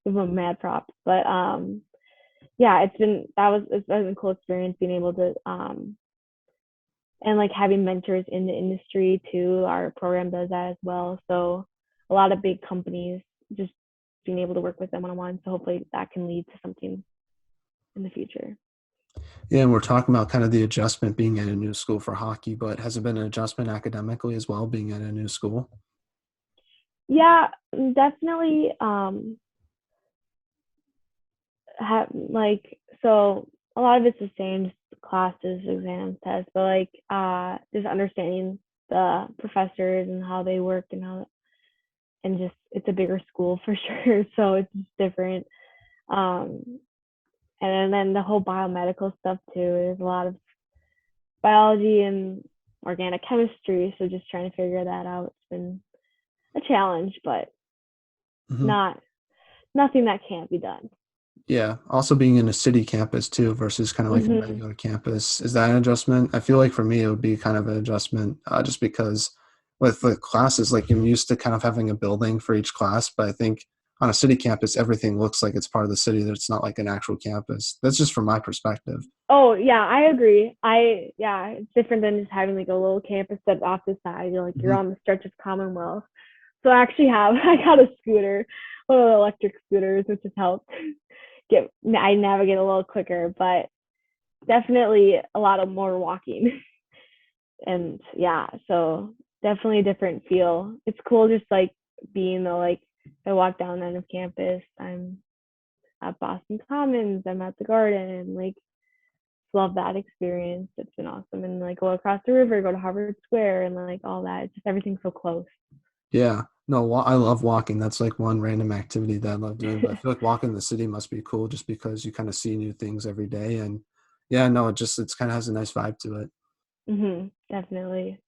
[SPEAKER 2] Give them mad props. But yeah, it's been a cool experience being able to and like having mentors in the industry too. Our program does that as well. So a lot of big companies just being able to work with them one on one. So hopefully that can lead to something in the future.
[SPEAKER 1] Yeah, and we're talking about kind of the adjustment being at a new school for hockey, but has it been an adjustment academically as well, being at a new school?
[SPEAKER 2] Yeah, definitely. Like so a lot of it's the same, just classes, exams, tests, but like just understanding the professors and how they work and how and just it's a bigger school for sure, so it's just different. Um, and then the whole biomedical stuff too. There's a lot of biology and organic chemistry, so just trying to figure that out. It's been a challenge, but
[SPEAKER 1] Hmm.
[SPEAKER 2] not nothing that can't be done.
[SPEAKER 1] Yeah. Also being in a city campus too versus kind of like a
[SPEAKER 2] Hmm.
[SPEAKER 1] regular campus. Is that an adjustment? I feel like for me, it would be kind of an adjustment just because with the classes, like I'm used to kind of having a building for each class, but I think on a city campus, everything looks like it's part of the city. That it's not like an actual campus. That's just from my perspective.
[SPEAKER 2] Oh yeah, I agree. Yeah, it's different than just having like a little campus that's off the side. You're
[SPEAKER 1] Hmm.
[SPEAKER 2] on the stretch of Commonwealth. So I actually have I got a scooter, one of the electric scooters, which has helped get I navigate a little quicker, but definitely a lot of more walking. And yeah, so definitely a different feel. It's cool just like being the like if I walk down the end of campus, I'm at Boston Commons, I'm at the garden, like love that experience. It's been awesome. And like go across the river, go to Harvard Square and like all that. It's just everything's so close.
[SPEAKER 1] Yeah. No, I love walking. That's like one random activity that I love doing. But I feel like walking the city must be cool just because you kind of see new things every day. And yeah, no, it's kind of has a nice vibe to it.
[SPEAKER 2] Definitely.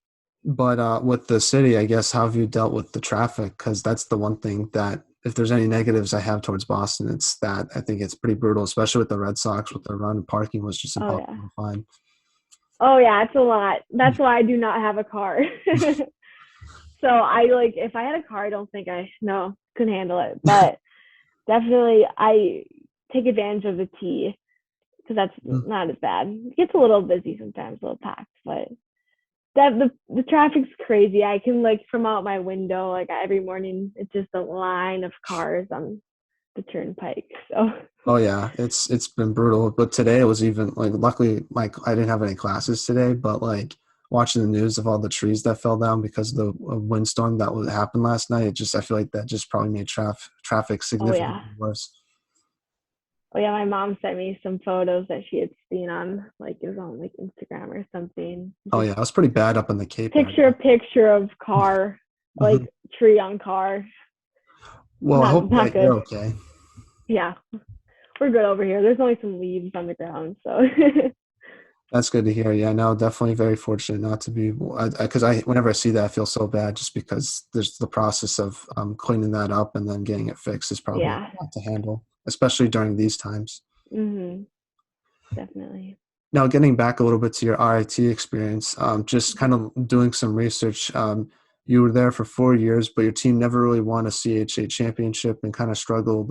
[SPEAKER 1] But with the city, I guess, how have you dealt with the traffic? Because that's the one thing that, if there's any negatives I have towards Boston, it's that I think it's pretty brutal, especially with the Red Sox, with their run. Parking was just
[SPEAKER 2] Oh yeah.
[SPEAKER 1] impossible to find.
[SPEAKER 2] Oh yeah, it's a lot. That's why I do not have a car. So I like if I had a car, I don't think I no couldn't handle it. But definitely I take advantage of the T because that's not as bad. It gets a little busy sometimes, a little packed, but that the traffic's crazy. I can like from out my window, like every morning, it's just a line of cars on the turnpike. So
[SPEAKER 1] Oh yeah, it's been brutal. But today it was even like luckily like I didn't have any classes today, but like watching the news of all the trees that fell down because of the windstorm that happened last night, it just I feel like that just probably made traffic
[SPEAKER 2] oh yeah.
[SPEAKER 1] significantly worse.
[SPEAKER 2] Oh yeah, my mom sent me some photos that she had seen on like it was on like Instagram or something.
[SPEAKER 1] Oh
[SPEAKER 2] Just
[SPEAKER 1] yeah, it was pretty bad up in the Cape area.
[SPEAKER 2] picture of car, like
[SPEAKER 1] Hmm.
[SPEAKER 2] tree on car.
[SPEAKER 1] Well, I hope
[SPEAKER 2] Not
[SPEAKER 1] that you're
[SPEAKER 2] good.
[SPEAKER 1] okay.
[SPEAKER 2] Yeah, we're good over here. There's only some leaves on the ground, so
[SPEAKER 1] That's good to hear. Yeah, no, definitely very fortunate not to be, because whenever I see that, I feel so bad just because there's the process of cleaning that up and then getting it fixed is probably a
[SPEAKER 2] yeah.
[SPEAKER 1] lot to handle, especially during these times.
[SPEAKER 2] Mhm. Definitely.
[SPEAKER 1] Now, getting back a little bit to your RIT experience, just kind of doing some research. You were there for 4 years, but your team never really won a CHA championship and kind of struggled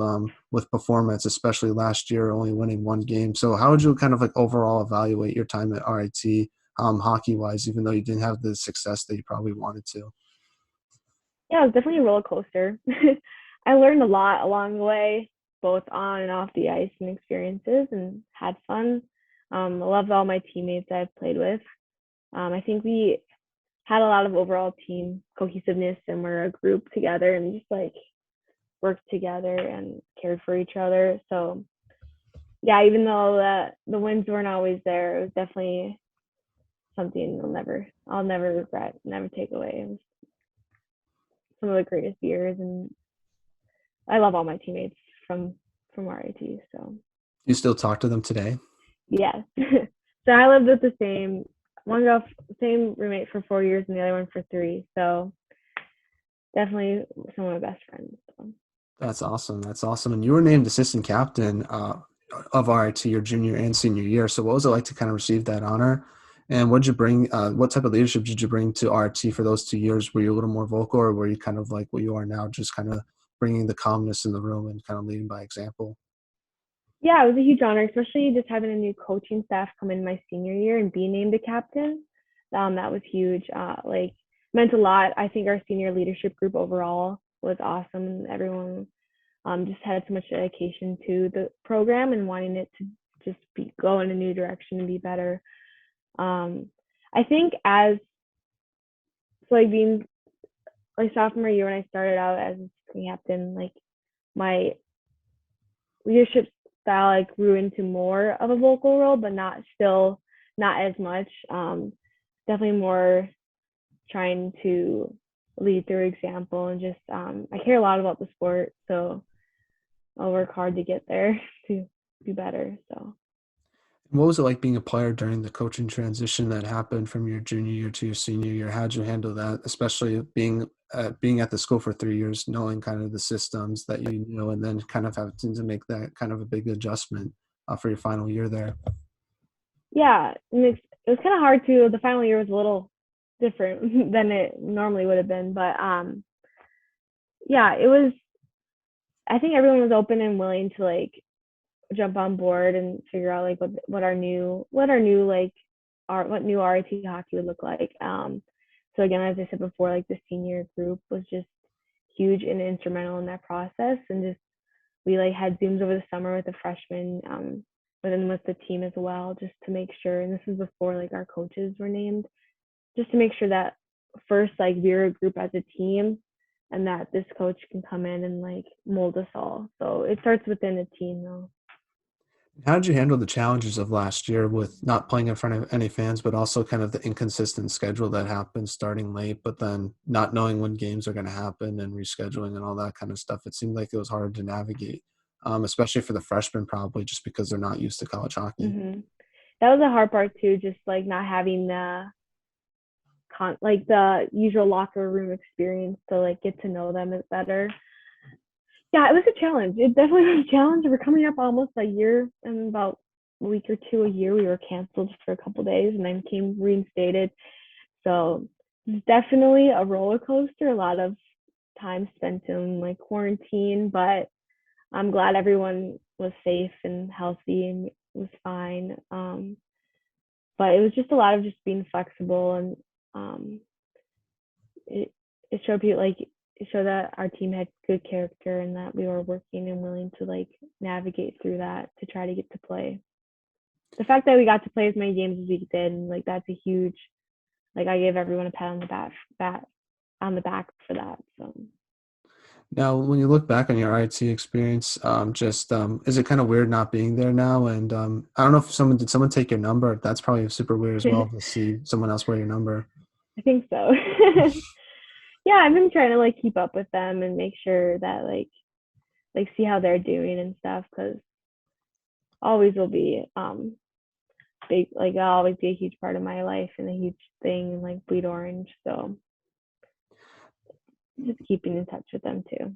[SPEAKER 1] with performance, especially last year, only winning one game. So, how would you kind of like overall evaluate your time at RIT, hockey wise, even though you didn't have the success that you probably wanted to?
[SPEAKER 2] Yeah, it was definitely a roller coaster. I learned a lot along the way, both on and off the ice and experiences, and had fun. I loved all my teammates I've played with. I think we had a lot of overall team cohesiveness, and we're a group together and just like worked together and cared for each other. So yeah, even though the wins weren't always there, it was definitely something I'll never regret, never take away. It was some of the greatest years, and I love all my teammates from RIT. So
[SPEAKER 1] You still talk to them today?
[SPEAKER 2] yes. So I lived with the one girl, same roommate for 4 years, and the other one for 3. So definitely some of my best friends. So.
[SPEAKER 1] That's awesome. That's awesome. And you were named assistant captain of RIT your junior and senior year. So what was it like to kind of receive that honor? And what did you bring? What type of leadership did you bring to RIT for those 2 years? Were you a little more vocal, or were you kind of like what you are now, just kind of bringing the calmness in the room and kind of leading by example?
[SPEAKER 2] Yeah, it was a huge honor, especially just having a new coaching staff come in my senior year and be named a captain. That was huge. Like meant a lot. I think our senior leadership group overall was awesome. Everyone just had so much dedication to the program and wanting it to just go in a new direction and be better. I think as so like being like sophomore year when I started out as a captain, like my leadership style like grew into more of a vocal role, but not as much. Definitely more trying to lead through example and just I care a lot about the sport, so I'll work hard to get there to do better. So
[SPEAKER 1] What was it like being a player during the coaching transition that happened from your junior year to your senior year? How'd you handle that, especially being at the school for 3 years, knowing kind of the systems that you knew, and then kind of having to make that kind of a big adjustment for your final year there?
[SPEAKER 2] yeah, and it was kind of hard to. The final year was a little different than it normally would have been, but yeah, it was. I think everyone was open and willing to like jump on board and figure out like what new RIT hockey would look like. So again, as I said before, like the senior group was just huge and instrumental in that process, and just we like had Zooms over the summer with the freshmen, but then with the team as well, just to make sure. And this was before like our coaches were named, just to make sure that first like we're a group as a team, and that this coach can come in and like mold us all. So it starts within a team though.
[SPEAKER 1] How did you handle the challenges of last year with not playing in front of any fans, but also kind of the inconsistent schedule that happened starting late, but then not knowing when games are going to happen and rescheduling and all that kind of stuff? It seemed like it was hard to navigate, especially for the freshmen, probably just because they're not used to college hockey.
[SPEAKER 2] Hmm. That was a hard part too, just like not having like the usual locker room experience to like get to know them better. Yeah, it was a challenge. It definitely was a challenge. We're coming up almost a year, and about a week or two a year we were canceled for a couple days and then came reinstated. So it's definitely a roller coaster. A lot of time spent in like quarantine, but I'm glad everyone was safe and healthy and was fine. But it was just a lot of just being flexible, and um, it it showed people like it showed that our team had good character and that we were working and willing to like navigate through that to try to get to play. The fact that we got to play as many games as we did, and like that's a huge, like I gave everyone a pat on the back for that. So
[SPEAKER 1] Now, when you look back on your IT experience, is it kind of weird not being there now? And I don't know if someone take your number? That's probably super weird as well to see someone else wear your number.
[SPEAKER 2] I think so. Yeah, I've been trying to like keep up with them and make sure that like see how they're doing and stuff because always will be big, like that'll always be a huge part of my life and a huge thing like bleed orange. So just keeping in touch with them too.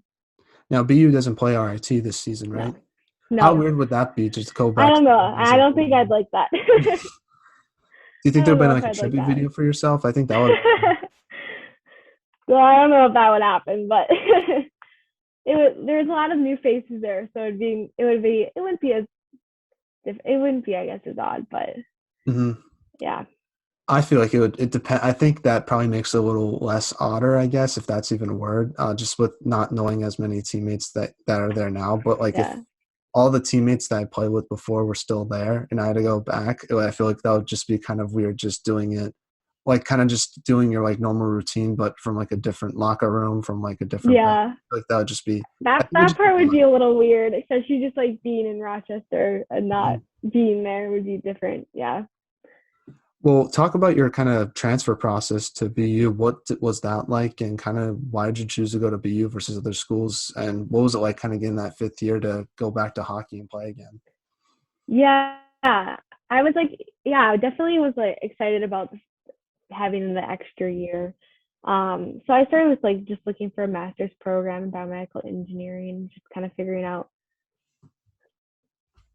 [SPEAKER 1] Now, BU doesn't play RIT this season, right?
[SPEAKER 2] No,
[SPEAKER 1] How
[SPEAKER 2] no,
[SPEAKER 1] weird would that be? Just go
[SPEAKER 2] I
[SPEAKER 1] back to
[SPEAKER 2] don't know.
[SPEAKER 1] the days
[SPEAKER 2] I
[SPEAKER 1] of
[SPEAKER 2] don't think I'd
[SPEAKER 1] BU.
[SPEAKER 2] like that.
[SPEAKER 1] Do you
[SPEAKER 2] I
[SPEAKER 1] think there'd
[SPEAKER 2] don't
[SPEAKER 1] been
[SPEAKER 2] know if
[SPEAKER 1] like a
[SPEAKER 2] I'd like
[SPEAKER 1] tribute
[SPEAKER 2] that.
[SPEAKER 1] video for yourself? I think that would.
[SPEAKER 2] So I don't know if that would happen, but there's a lot of new faces there, so it wouldn't be as it wouldn't be I guess as odd, but
[SPEAKER 1] Mhm.
[SPEAKER 2] yeah,
[SPEAKER 1] I feel like it depend. I think that probably makes it a little less odder, I guess, if that's even a word. Just with not knowing as many teammates that are there now. But like if
[SPEAKER 2] yeah,
[SPEAKER 1] all the teammates that I played with before were still there and I had to go back, I feel like that would just be kind of weird just doing it, like kind of just doing your like normal routine, but from like a different locker room, from like a different place.
[SPEAKER 2] yeah.
[SPEAKER 1] Like that would just be, I
[SPEAKER 2] That
[SPEAKER 1] think it would just be
[SPEAKER 2] part would
[SPEAKER 1] fun.
[SPEAKER 2] be a little weird, especially just like being in Rochester and not
[SPEAKER 1] Mhm.
[SPEAKER 2] being there would be different. Yeah.
[SPEAKER 1] Well, talk about your kind of transfer process to BU. Was that like, and kind of why did you choose to go to BU versus other schools? And what was it like kind of getting that fifth year to go back to hockey and play again?
[SPEAKER 2] Yeah. I was like, yeah, I definitely was like excited about having the extra year. So I started with like just looking for a master's program in biomedical engineering, just kind of figuring out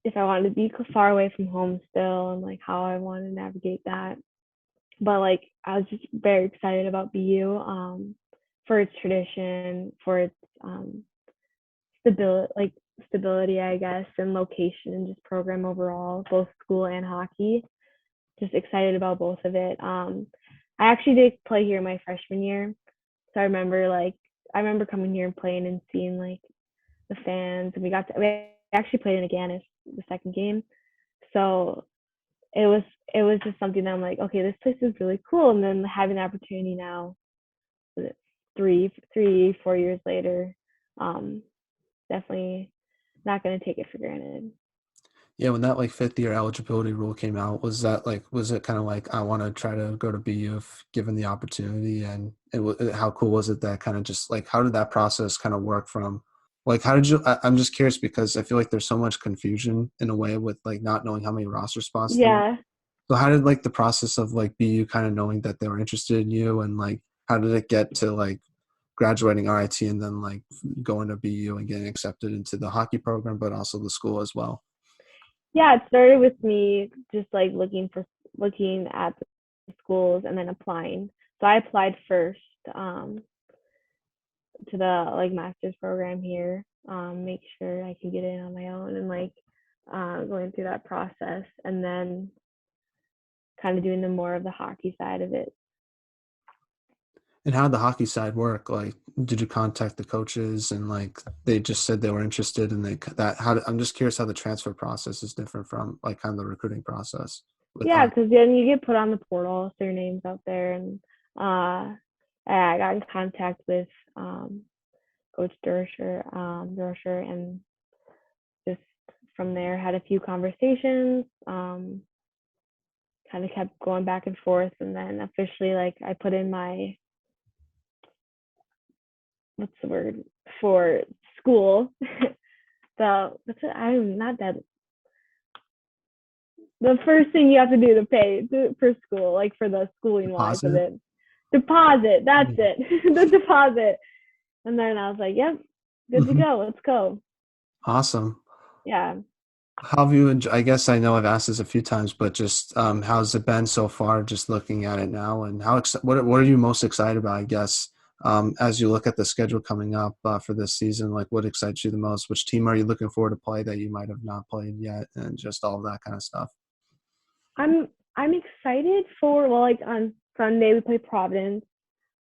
[SPEAKER 2] if I wanted to be far away from home still and like how I want to navigate that. But like I was just very excited about BU for its tradition, for its stability, like stability, I guess, and location and just program overall, both school and hockey. Just excited about both of it. I actually did play here my freshman year, so I remember coming here and playing and seeing like the fans, and we actually played in Aganis the second game, so it was just something that I'm like, okay, this place is really cool, and then having the opportunity now, 4 years later, um, definitely not going to take it for granted.
[SPEAKER 1] Yeah, when that like fifth year eligibility rule came out, was it kind of like I want to try to go to BU if given the opportunity? And how cool was it that kind of just like how did that process kind of work from like how did you? I'm just curious because I feel like there's so much confusion in a way with like not knowing how many roster spots there.
[SPEAKER 2] Yeah,
[SPEAKER 1] So how did like the process of like BU kind of knowing that they were interested in you and like how did it get to like graduating RIT and then like going to BU and getting accepted into the hockey program, but also the school as well?
[SPEAKER 2] yeah, it started with me just like looking at the schools and then applying. So I applied first um, to the like master's program here, make sure I could get in on my own and like going through that process and then kind of doing the more of the hockey side of it.
[SPEAKER 1] And how did the hockey side work? Like, did you contact the coaches and like they just said they were interested and I'm just curious how the transfer process is different from like kind of the recruiting process with
[SPEAKER 2] Yeah,
[SPEAKER 1] art.
[SPEAKER 2] because then you get put on the portal, so your name's out there, and I got in contact with Coach Deroser, and just from there, had a few conversations, kind of kept going back and forth, and then officially like I put in my what's the word for school. I'm not dead. The first thing you have to do to pay for school, like for the schooling wise of
[SPEAKER 1] Deposit?
[SPEAKER 2] it. Deposit, that's
[SPEAKER 1] Yeah.
[SPEAKER 2] it. The deposit. And then I was like, yep, good to
[SPEAKER 1] Mhm.
[SPEAKER 2] go. Let's go.
[SPEAKER 1] Awesome.
[SPEAKER 2] Yeah.
[SPEAKER 1] How have you I guess I know I've asked this a few times, but just how's it been so far, just looking at it now, and what are you most excited about, I guess, as you look at the schedule coming up for this season? Like, what excites you the most? Which team are you looking forward to play that you might have not played yet, and just all of that kind of stuff?
[SPEAKER 2] I'm excited for, well, like on Sunday we play Providence.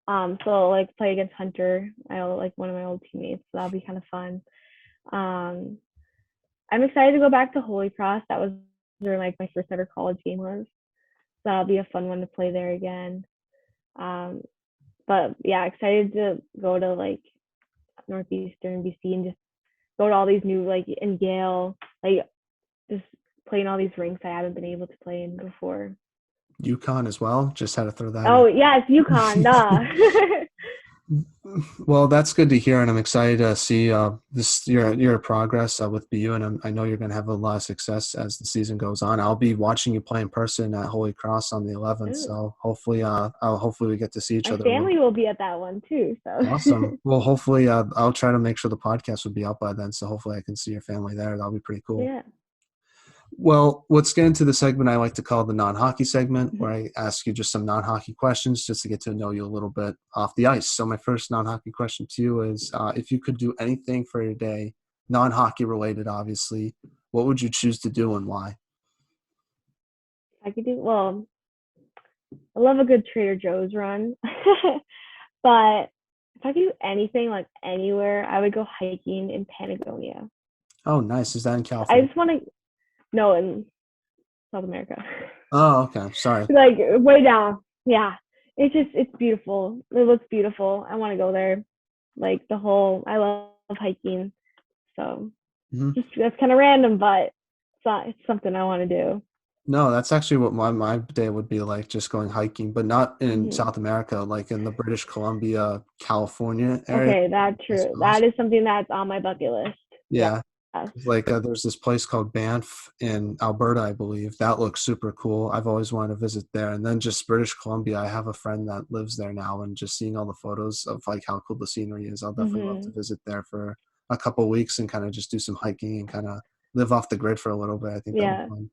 [SPEAKER 2] So I'll like play against Hunter. I'll like one of my old teammates. So that'll be kind of fun. Um I'm excited to go back to Holy Cross. That was where like my first ever college game was. So that'll be a fun one to play there again. Um but yeah, excited to go to like Northeastern BC and just go to all these new like in Yale, like just playing all these rinks I haven't been able to play in before.
[SPEAKER 1] UConn as well. Just had to throw that
[SPEAKER 2] Oh
[SPEAKER 1] in.
[SPEAKER 2] yeah, it's UConn, duh.
[SPEAKER 1] Well, that's good to hear, and I'm excited to see your progress with BU, and I know you're going to have a lot of success as the season goes on. I'll be watching you play in person at Holy Cross on the 11th,
[SPEAKER 2] Ooh,
[SPEAKER 1] so hopefully we get to see each
[SPEAKER 2] my
[SPEAKER 1] other a little
[SPEAKER 2] family
[SPEAKER 1] bit.
[SPEAKER 2] will be at that one too. So
[SPEAKER 1] Awesome. Well, hopefully I'll try to make sure the podcast will be out by then, so hopefully I can see your family there. That'll be pretty cool.
[SPEAKER 2] yeah.
[SPEAKER 1] Well, let's get into the segment I like to call the non-hockey segment, where I ask you just some non-hockey questions just to get to know you a little bit off the ice. So my first non-hockey question to you is, if you could do anything for your day, non-hockey related, obviously, what would you choose to do and why?
[SPEAKER 2] I could do well. I love a good Trader Joe's run, but if I could do anything like anywhere, I would go hiking in Patagonia.
[SPEAKER 1] Oh, nice. Is that in
[SPEAKER 2] I
[SPEAKER 1] California?
[SPEAKER 2] just want to know in South America,
[SPEAKER 1] Oh, okay. Sorry.
[SPEAKER 2] like way down. Yeah, it's beautiful. It looks beautiful. I want to go there. Like the whole, I love hiking. So
[SPEAKER 1] Mhm.
[SPEAKER 2] just that's kind of random, but it's something I want to do.
[SPEAKER 1] No, that's actually what my day would be like, just going hiking, but not in
[SPEAKER 2] Hmm.
[SPEAKER 1] South America, like in the British Columbia, California area,
[SPEAKER 2] Okay, that's
[SPEAKER 1] West
[SPEAKER 2] true. That
[SPEAKER 1] Coast.
[SPEAKER 2] is something that's on my bucket list. Yeah.
[SPEAKER 1] Yeah. Like, there's this place called Banff in Alberta, I believe. That looks super cool. I've always wanted to visit there. And then just British Columbia, I have a friend that lives there now, and just seeing all the photos of like how cool the scenery is, I'll definitely love to
[SPEAKER 2] Hmm.
[SPEAKER 1] visit there for a couple of weeks and kind of just do some hiking and kind of live off the grid for a little bit. I think that'll be
[SPEAKER 2] Yeah.
[SPEAKER 1] fun.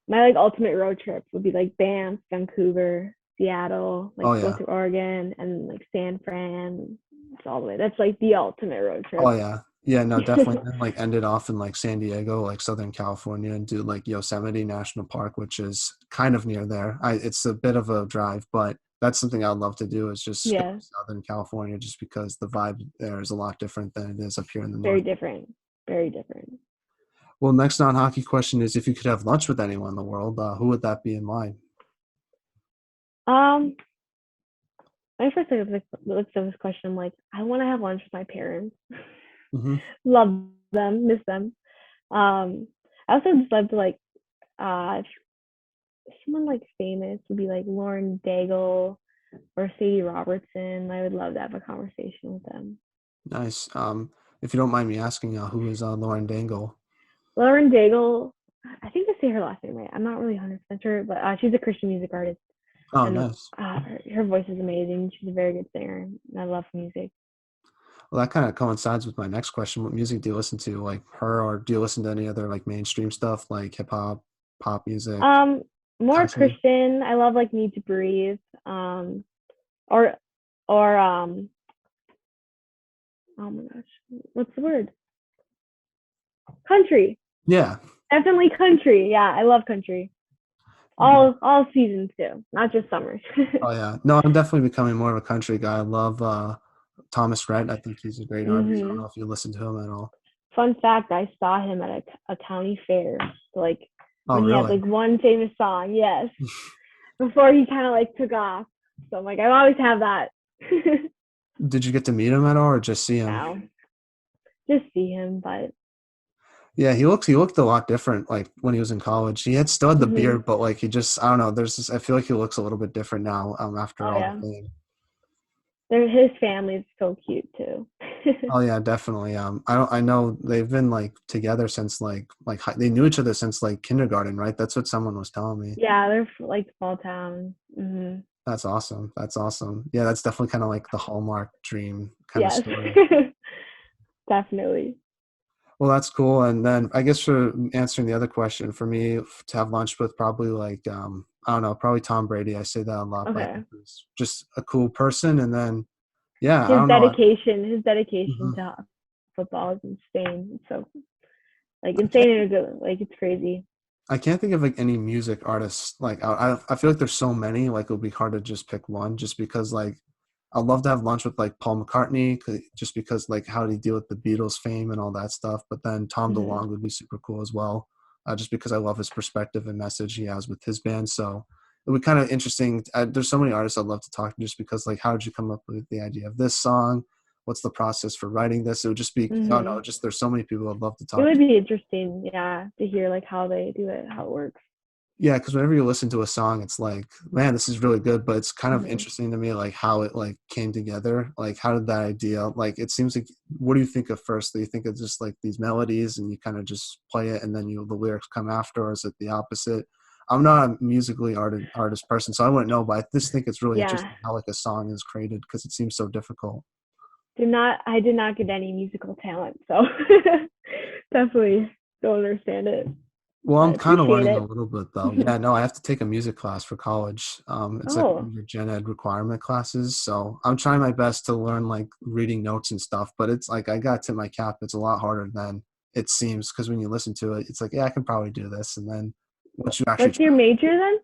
[SPEAKER 2] My like ultimate road trip would be like Banff, Vancouver, Seattle, like
[SPEAKER 1] Oh
[SPEAKER 2] go
[SPEAKER 1] yeah.
[SPEAKER 2] through Oregon and like San Fran. It's all the way. That's like the ultimate road
[SPEAKER 1] Oh
[SPEAKER 2] trip.
[SPEAKER 1] yeah. Yeah, no, definitely. Then like end it off in like San Diego, like Southern California, and do like Yosemite National Park, which is kind of near there. It's a bit of a drive, but that's something I'd love to do, is just go to
[SPEAKER 2] Yeah,
[SPEAKER 1] Southern California, just because the vibe there is a lot different than it is up here in the
[SPEAKER 2] very
[SPEAKER 1] north.
[SPEAKER 2] different. Very different.
[SPEAKER 1] Well, next non-hockey question is, if you could have lunch with anyone in the world, who would that be and why?
[SPEAKER 2] Um, my first looked at this question, I'm like, I want to have lunch with my parents.
[SPEAKER 1] Hmm.
[SPEAKER 2] Love them, miss them. I also just love to like uh someone like famous would be like Lauren Daigle or Sadie Robertson. I would love to have a conversation with them.
[SPEAKER 1] Nice. If you don't mind me asking, who is Lauren Daigle?
[SPEAKER 2] Lauren Daigle, I think I say her last name right. I'm not really 100% sure, but she's a Christian music artist,
[SPEAKER 1] Oh,
[SPEAKER 2] and
[SPEAKER 1] nice.
[SPEAKER 2] her voice is amazing. She's a very good singer, and I love music.
[SPEAKER 1] Well, that kind of coincides with my next question. What music do you listen to, like her, or do you listen to any other like mainstream stuff, like hip hop, pop music,
[SPEAKER 2] Um, More
[SPEAKER 1] country?
[SPEAKER 2] Christian. I love like Need to Breathe. Or or oh my gosh, what's the word? Country.
[SPEAKER 1] Yeah.
[SPEAKER 2] Definitely country. Yeah, I love country. All seasons too, not just summers.
[SPEAKER 1] Oh yeah. No, I'm definitely becoming more of a country guy. I love Thomas Rhett. I think he's a great artist. I don't
[SPEAKER 2] Hmm.
[SPEAKER 1] know if you listen to him at all.
[SPEAKER 2] Fun fact: I saw him at a county fair. So, like
[SPEAKER 1] Oh
[SPEAKER 2] when he had
[SPEAKER 1] really?
[SPEAKER 2] like one famous song, yes, before he kind of like took off. So I'm like, I always have that.
[SPEAKER 1] Did you get to meet him at all, or just see him?
[SPEAKER 2] Now, just see him, but
[SPEAKER 1] Yeah, he looked a lot different like when he was in college. He had still had the
[SPEAKER 2] Hmm.
[SPEAKER 1] beard, but like he just I don't know. There's this, I feel like he looks a little bit different now after
[SPEAKER 2] Oh
[SPEAKER 1] all the
[SPEAKER 2] yeah,
[SPEAKER 1] fame.
[SPEAKER 2] his family is so cute too.
[SPEAKER 1] Oh yeah, definitely. I know they've been like together since they knew each other since like kindergarten, right? That's what someone was telling me.
[SPEAKER 2] Yeah, they're like small town. Hmm.
[SPEAKER 1] That's awesome. That's awesome. Yeah, that's definitely kind of like the Hallmark dream kind of
[SPEAKER 2] Yes,
[SPEAKER 1] story.
[SPEAKER 2] definitely.
[SPEAKER 1] Well, that's cool. And then I guess for answering the other question, for me to have lunch with probably like I don't know, probably Tom Brady. I say that a lot, but I
[SPEAKER 2] Okay.
[SPEAKER 1] think he's just a cool person. And then yeah, I
[SPEAKER 2] His
[SPEAKER 1] don't know.
[SPEAKER 2] dedication, his dedication
[SPEAKER 1] Mhm.
[SPEAKER 2] to football is insane. So like
[SPEAKER 1] I can't
[SPEAKER 2] insane in a good, like it's crazy.
[SPEAKER 1] I can't think of like any music artists. Like I feel like there's so many. Like it would be hard to just pick one, just because like I'd love to have lunch with like Paul McCartney, just because like how did he deal with the Beatles fame and all that stuff. But then Tom
[SPEAKER 2] Hmm.
[SPEAKER 1] DeLonge would be super cool as well, just because I love his perspective and message he has with his band. So it would kind of interesting. There's so many artists I'd love to talk to, just because like how did you come up with the idea of this song? What's the process for writing this? It would just be oh no,
[SPEAKER 2] Hmm.
[SPEAKER 1] just there's so many people I'd love to
[SPEAKER 2] It
[SPEAKER 1] talk
[SPEAKER 2] would
[SPEAKER 1] to.
[SPEAKER 2] be interesting, yeah, to hear like how they do it, how it works.
[SPEAKER 1] Yeah, because whenever you listen to a song, it's like, man, this is really good, but it's kind of
[SPEAKER 2] Hmm.
[SPEAKER 1] interesting to me, like how it like came together. Like, how did that idea? Like, it seems like, what do you think of first? Do you think it's just like these melodies, and you kind of just play it, and then the lyrics come after, or is it the opposite? I'm not a musically artist person, so I wouldn't know, but I just think it's really
[SPEAKER 2] Yeah,
[SPEAKER 1] interesting how like a song is created because it seems so difficult.
[SPEAKER 2] I did not get any musical talent, so definitely don't understand it,
[SPEAKER 1] Well,
[SPEAKER 2] but
[SPEAKER 1] I'm kind of
[SPEAKER 2] appreciate
[SPEAKER 1] learning a
[SPEAKER 2] it.
[SPEAKER 1] little bit though. Yeah, no, I have to take a music class for college. It's like one
[SPEAKER 2] Oh,
[SPEAKER 1] of your gen ed requirement classes. So I'm trying my best to learn like reading notes and stuff, but it's like I got to my cap. It's a lot harder than it seems because when you listen to it, it's like, yeah, I can probably do this. And then once you actually
[SPEAKER 2] what's
[SPEAKER 1] try,
[SPEAKER 2] your major then?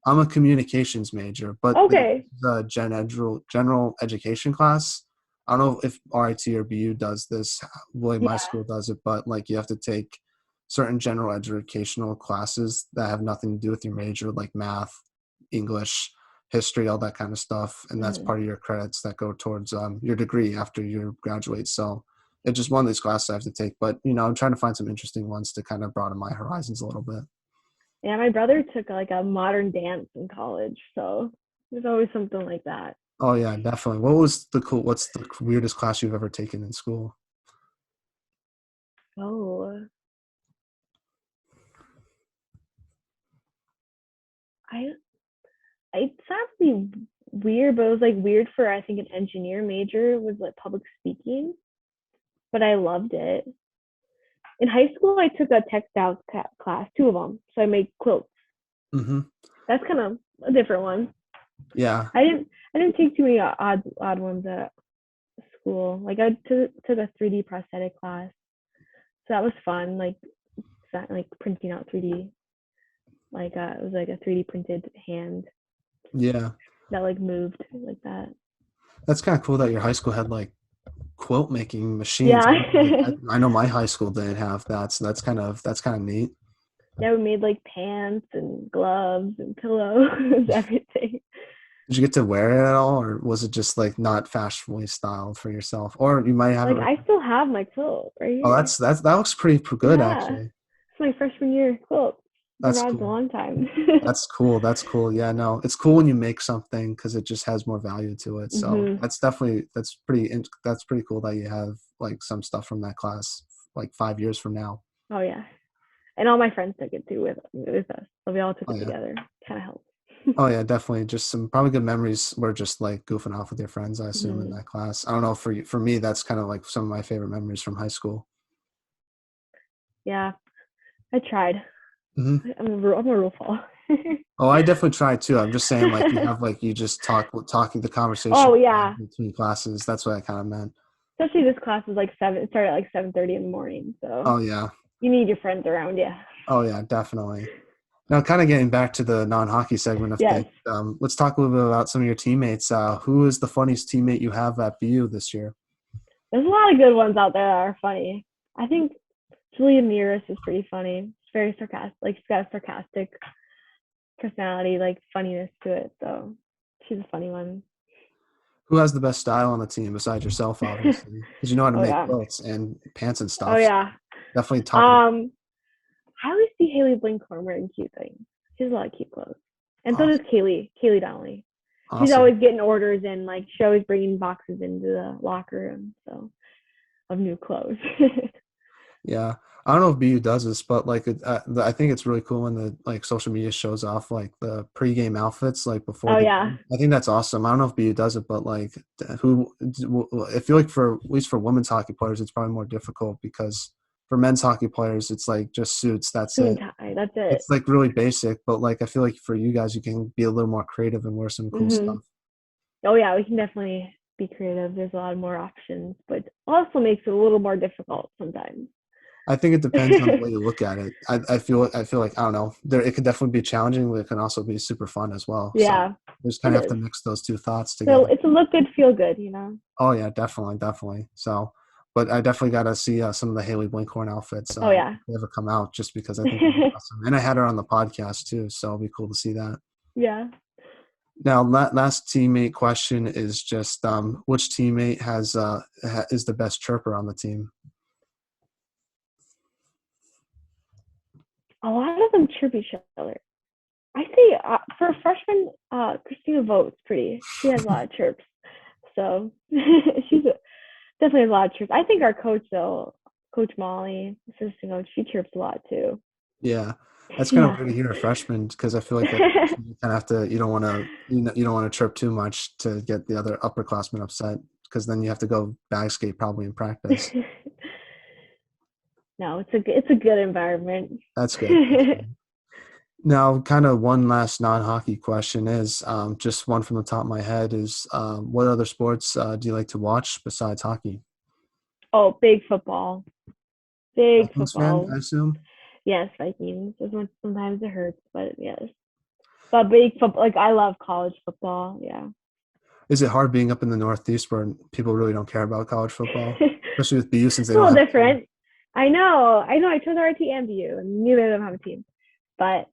[SPEAKER 1] I'm a communications major, but
[SPEAKER 2] Okay.
[SPEAKER 1] the general education class. I don't know if RIT or BU does this. Well, my
[SPEAKER 2] Yeah.
[SPEAKER 1] school does it, but like you have to take certain general educational classes that have nothing to do with your major, like math, English, history, all that kind of stuff, and that's
[SPEAKER 2] Hmm.
[SPEAKER 1] part of your credits that go towards your degree after you graduate. So it's just one of these classes I have to take. But I'm trying to find some interesting ones to kind of broaden my horizons a little bit.
[SPEAKER 2] Yeah, my brother took like a modern dance in college, so there's always something like that.
[SPEAKER 1] Oh yeah, definitely. What's the weirdest class you've ever taken in school?
[SPEAKER 2] Oh, I it's actually weird, but it was like weird for I think an engineer major was like public speaking, but I loved it. In high school, I took a textiles class, two of them, so I made quilts.
[SPEAKER 1] Hmm.
[SPEAKER 2] That's kind of a different one.
[SPEAKER 1] Yeah,
[SPEAKER 2] I didn't take too many odd ones at school. Like I took a 3D prosthetic class, so that was fun. Like printing out 3D, like it was like a 3D printed hand
[SPEAKER 1] yeah.
[SPEAKER 2] that like moved like that.
[SPEAKER 1] That's kind of cool that your high school had like quilt making machines.
[SPEAKER 2] Yeah.
[SPEAKER 1] I know my high school didn't have that, so that's kind of neat.
[SPEAKER 2] Yeah, we made like pants and gloves and pillows, everything.
[SPEAKER 1] Did you get to wear it at all, or was it just like not fashionably styled for yourself? Or you might have it.
[SPEAKER 2] Like I still have my quilt right
[SPEAKER 1] Oh,
[SPEAKER 2] here.
[SPEAKER 1] that looks pretty good
[SPEAKER 2] Yeah,
[SPEAKER 1] actually.
[SPEAKER 2] it's my freshman year quilt. Been
[SPEAKER 1] That's
[SPEAKER 2] around a
[SPEAKER 1] cool.
[SPEAKER 2] long time.
[SPEAKER 1] That's cool. That's cool. Yeah, no, it's cool when you make something because it just has more value to it. So
[SPEAKER 2] Hmm.
[SPEAKER 1] that's pretty cool that you have like some stuff from that class like 5 years from now.
[SPEAKER 2] Oh yeah, and all my friends took it too with us, so we all took
[SPEAKER 1] Oh
[SPEAKER 2] it
[SPEAKER 1] yeah.
[SPEAKER 2] together. Kind of helped.
[SPEAKER 1] Oh yeah, definitely. Just some probably good memories were just like goofing off with your friends, I assume, in
[SPEAKER 2] Hmm.
[SPEAKER 1] that class. I don't know for you, for me, that's kind of like some of my favorite memories from high school.
[SPEAKER 2] Yeah, I tried.
[SPEAKER 1] Hmm.
[SPEAKER 2] I'm a real fall.
[SPEAKER 1] Oh, I definitely tried too. I'm just saying, like you just talking the conversation
[SPEAKER 2] Oh yeah,
[SPEAKER 1] between classes. That's what I kind of meant.
[SPEAKER 2] especially this class was like seven. It started at like 7:30 in the morning, so
[SPEAKER 1] Oh yeah.
[SPEAKER 2] you need your friends around you.
[SPEAKER 1] Oh yeah, definitely. Now, kind of getting back to the non-hockey segment of
[SPEAKER 2] Yes,
[SPEAKER 1] things, let's talk a little bit about some of your teammates. Who is the funniest teammate you have at BU this year?
[SPEAKER 2] there's a lot of good ones out there that are funny. I think Julia Nearest is pretty funny. She's very sarcastic. Like she's got a sarcastic personality, like funniness to it. So she's a funny one.
[SPEAKER 1] Who has the best style on the team besides yourself, obviously, because you know how to
[SPEAKER 2] Oh
[SPEAKER 1] make
[SPEAKER 2] yeah.
[SPEAKER 1] quilts and pants and
[SPEAKER 2] Oh
[SPEAKER 1] stuff.
[SPEAKER 2] yeah.
[SPEAKER 1] Definitely talking.
[SPEAKER 2] I always see Haley Blinkhorn wearing cute things. She has a lot of cute clothes, and so does
[SPEAKER 1] Awesome.
[SPEAKER 2] Kaylee Donnelly. She's
[SPEAKER 1] Awesome.
[SPEAKER 2] always getting orders in, like she's always bringing boxes into the locker room, so of new clothes.
[SPEAKER 1] Yeah, I don't know if BU does this, but like I think it's really cool when the like social media shows off like the pregame outfits like before
[SPEAKER 2] Oh
[SPEAKER 1] the
[SPEAKER 2] yeah.
[SPEAKER 1] game. I think that's awesome. I don't know if BU does it, but like who I feel like for at least for women's hockey players, it's probably more difficult because for men's hockey players, it's like just suits. That's
[SPEAKER 2] Suit and
[SPEAKER 1] it.
[SPEAKER 2] tie. That's it.
[SPEAKER 1] It's like really basic, but like I feel like for you guys, you can be a little more creative and wear some cool
[SPEAKER 2] Mhm.
[SPEAKER 1] stuff.
[SPEAKER 2] Oh yeah, we can definitely be creative. There's a lot more options, but also makes it a little more difficult sometimes.
[SPEAKER 1] I think it depends on the way you look at it. I feel like I don't know. There it could definitely be challenging, but it can also be super fun as well. So
[SPEAKER 2] Yeah,
[SPEAKER 1] you just
[SPEAKER 2] it
[SPEAKER 1] kind of have to
[SPEAKER 2] is.
[SPEAKER 1] mix those two thoughts
[SPEAKER 2] So
[SPEAKER 1] together.
[SPEAKER 2] it's a look good, feel good.
[SPEAKER 1] Oh yeah, definitely, definitely. So, but I definitely got to see some of the Haley Blinkhorn outfits
[SPEAKER 2] Oh
[SPEAKER 1] if
[SPEAKER 2] yeah.
[SPEAKER 1] they ever come out, just because I think they're awesome. And I had her on the podcast too, so it'll be cool to see that.
[SPEAKER 2] Yeah.
[SPEAKER 1] Now, last teammate question is just which teammate is the best chirper on the team?
[SPEAKER 2] A lot of them chirp each other. I say for a freshman, Christina Voigt's pretty. She has a lot of chirps, so definitely has a lot of chirps. I think our coach though, Coach Molly, assistant coach, she chirps a lot too.
[SPEAKER 1] Yeah, that's kind of
[SPEAKER 2] Yeah.
[SPEAKER 1] weird to hear a freshman because I feel like as a freshman you kind of have to you don't want to you don't want to chirp too much to get the other upperclassmen upset because then you have to go bag skate probably in practice.
[SPEAKER 2] No, it's a good environment.
[SPEAKER 1] That's good. That's good. Now, kind of one last non-hockey question is just one from the top of my head is what other sports do you like to watch besides hockey?
[SPEAKER 2] Oh, big football. Big
[SPEAKER 1] Vikings fan,
[SPEAKER 2] football.
[SPEAKER 1] I assume.
[SPEAKER 2] Yes, Vikings. As much sometimes it hurts, but yes. But big football, like I love college football. Yeah.
[SPEAKER 1] Is it hard being up in the Northeast where people really don't care about college football,
[SPEAKER 2] It's
[SPEAKER 1] especially with BU since they
[SPEAKER 2] a
[SPEAKER 1] don't
[SPEAKER 2] little
[SPEAKER 1] have a team?
[SPEAKER 2] different. I know. I know. I chose RT and BU, and neither of them have a team. But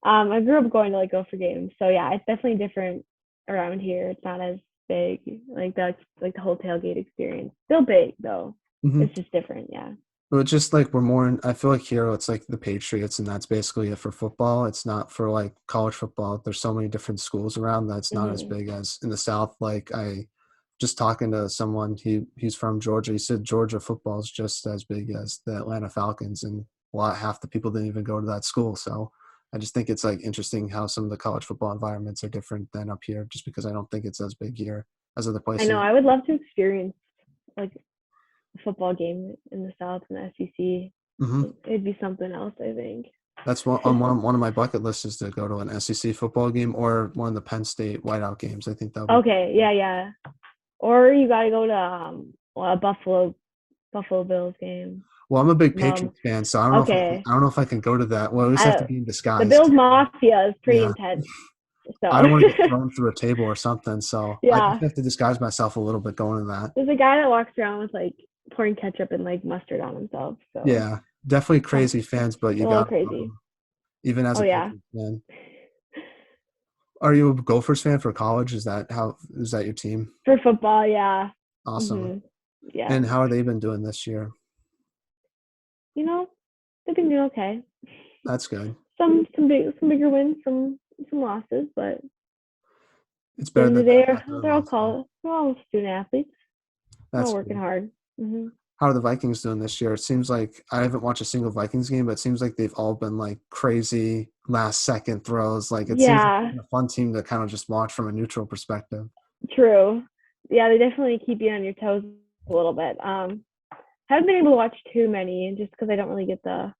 [SPEAKER 2] I grew up going to like go for games, so yeah, it's definitely different around here. It's not as big, like that's like the whole tailgate experience. Still big though.
[SPEAKER 1] Hmm.
[SPEAKER 2] It's just different. Yeah.
[SPEAKER 1] But it's just like we're more in, I feel like here it's like the Patriots and that's basically it for football. It's not for like college football. There's so many different schools around that's not as
[SPEAKER 2] Hmm.
[SPEAKER 1] big as in the South. Like I just talking to someone, he's from Georgia. He said Georgia football is just as big as the Atlanta Falcons and half the people didn't even go to that school. So I just think it's like interesting how some of the college football environments are different than up here just because I don't think it's as big here as other
[SPEAKER 2] I know.
[SPEAKER 1] places.
[SPEAKER 2] I would love to experience like a football game in the South and the SEC.
[SPEAKER 1] Hmm.
[SPEAKER 2] It'd be something else, I think.
[SPEAKER 1] That's one on one of my bucket lists is to go to an SEC football game or one of the Penn State whiteout games. I think that would be cool.
[SPEAKER 2] Okay, yeah, yeah. Or you got to go to a Buffalo Bills game.
[SPEAKER 1] Well, I'm a big
[SPEAKER 2] Um,
[SPEAKER 1] Patriots fan, so I don't know if
[SPEAKER 2] okay.
[SPEAKER 1] I don't know if I can go to that. Well, at least I have to
[SPEAKER 2] I
[SPEAKER 1] be in
[SPEAKER 2] the
[SPEAKER 1] disguise.
[SPEAKER 2] Bills Mafia is pretty
[SPEAKER 1] Yeah,
[SPEAKER 2] intense.
[SPEAKER 1] I
[SPEAKER 2] So
[SPEAKER 1] don't want to get thrown through a table or something, so I just
[SPEAKER 2] yeah,
[SPEAKER 1] have to disguise myself a little bit going to that.
[SPEAKER 2] there's a guy that walks around with like pouring ketchup and like mustard on himself. So
[SPEAKER 1] Yeah, definitely
[SPEAKER 2] some
[SPEAKER 1] crazy fans, but
[SPEAKER 2] a
[SPEAKER 1] you
[SPEAKER 2] little
[SPEAKER 1] got
[SPEAKER 2] crazy.
[SPEAKER 1] even as
[SPEAKER 2] Oh
[SPEAKER 1] a
[SPEAKER 2] yeah.
[SPEAKER 1] Patriots fan. Are you a Gophers fan for college? Is that your team?
[SPEAKER 2] For football, yeah.
[SPEAKER 1] Awesome.
[SPEAKER 2] Mhm. Yeah.
[SPEAKER 1] And how are they been doing this year?
[SPEAKER 2] You know, they've been doing okay.
[SPEAKER 1] That's good.
[SPEAKER 2] Some bigger wins, some losses, but at
[SPEAKER 1] It's
[SPEAKER 2] the
[SPEAKER 1] better
[SPEAKER 2] end of
[SPEAKER 1] than
[SPEAKER 2] the day,
[SPEAKER 1] not doing well. So
[SPEAKER 2] they're all student athletes. They're all
[SPEAKER 1] that's
[SPEAKER 2] working
[SPEAKER 1] good.
[SPEAKER 2] hard.
[SPEAKER 1] How are the Vikings doing this year? It seems like I haven't watched a single Vikings game, but it seems like they've all been like crazy last second throws. Like it seems like
[SPEAKER 2] Yeah,
[SPEAKER 1] a fun team to kind of just watch from a neutral perspective.
[SPEAKER 2] true. Yeah, they definitely keep you on your toes a little bit. Haven't been able to watch too many just because I don't really get the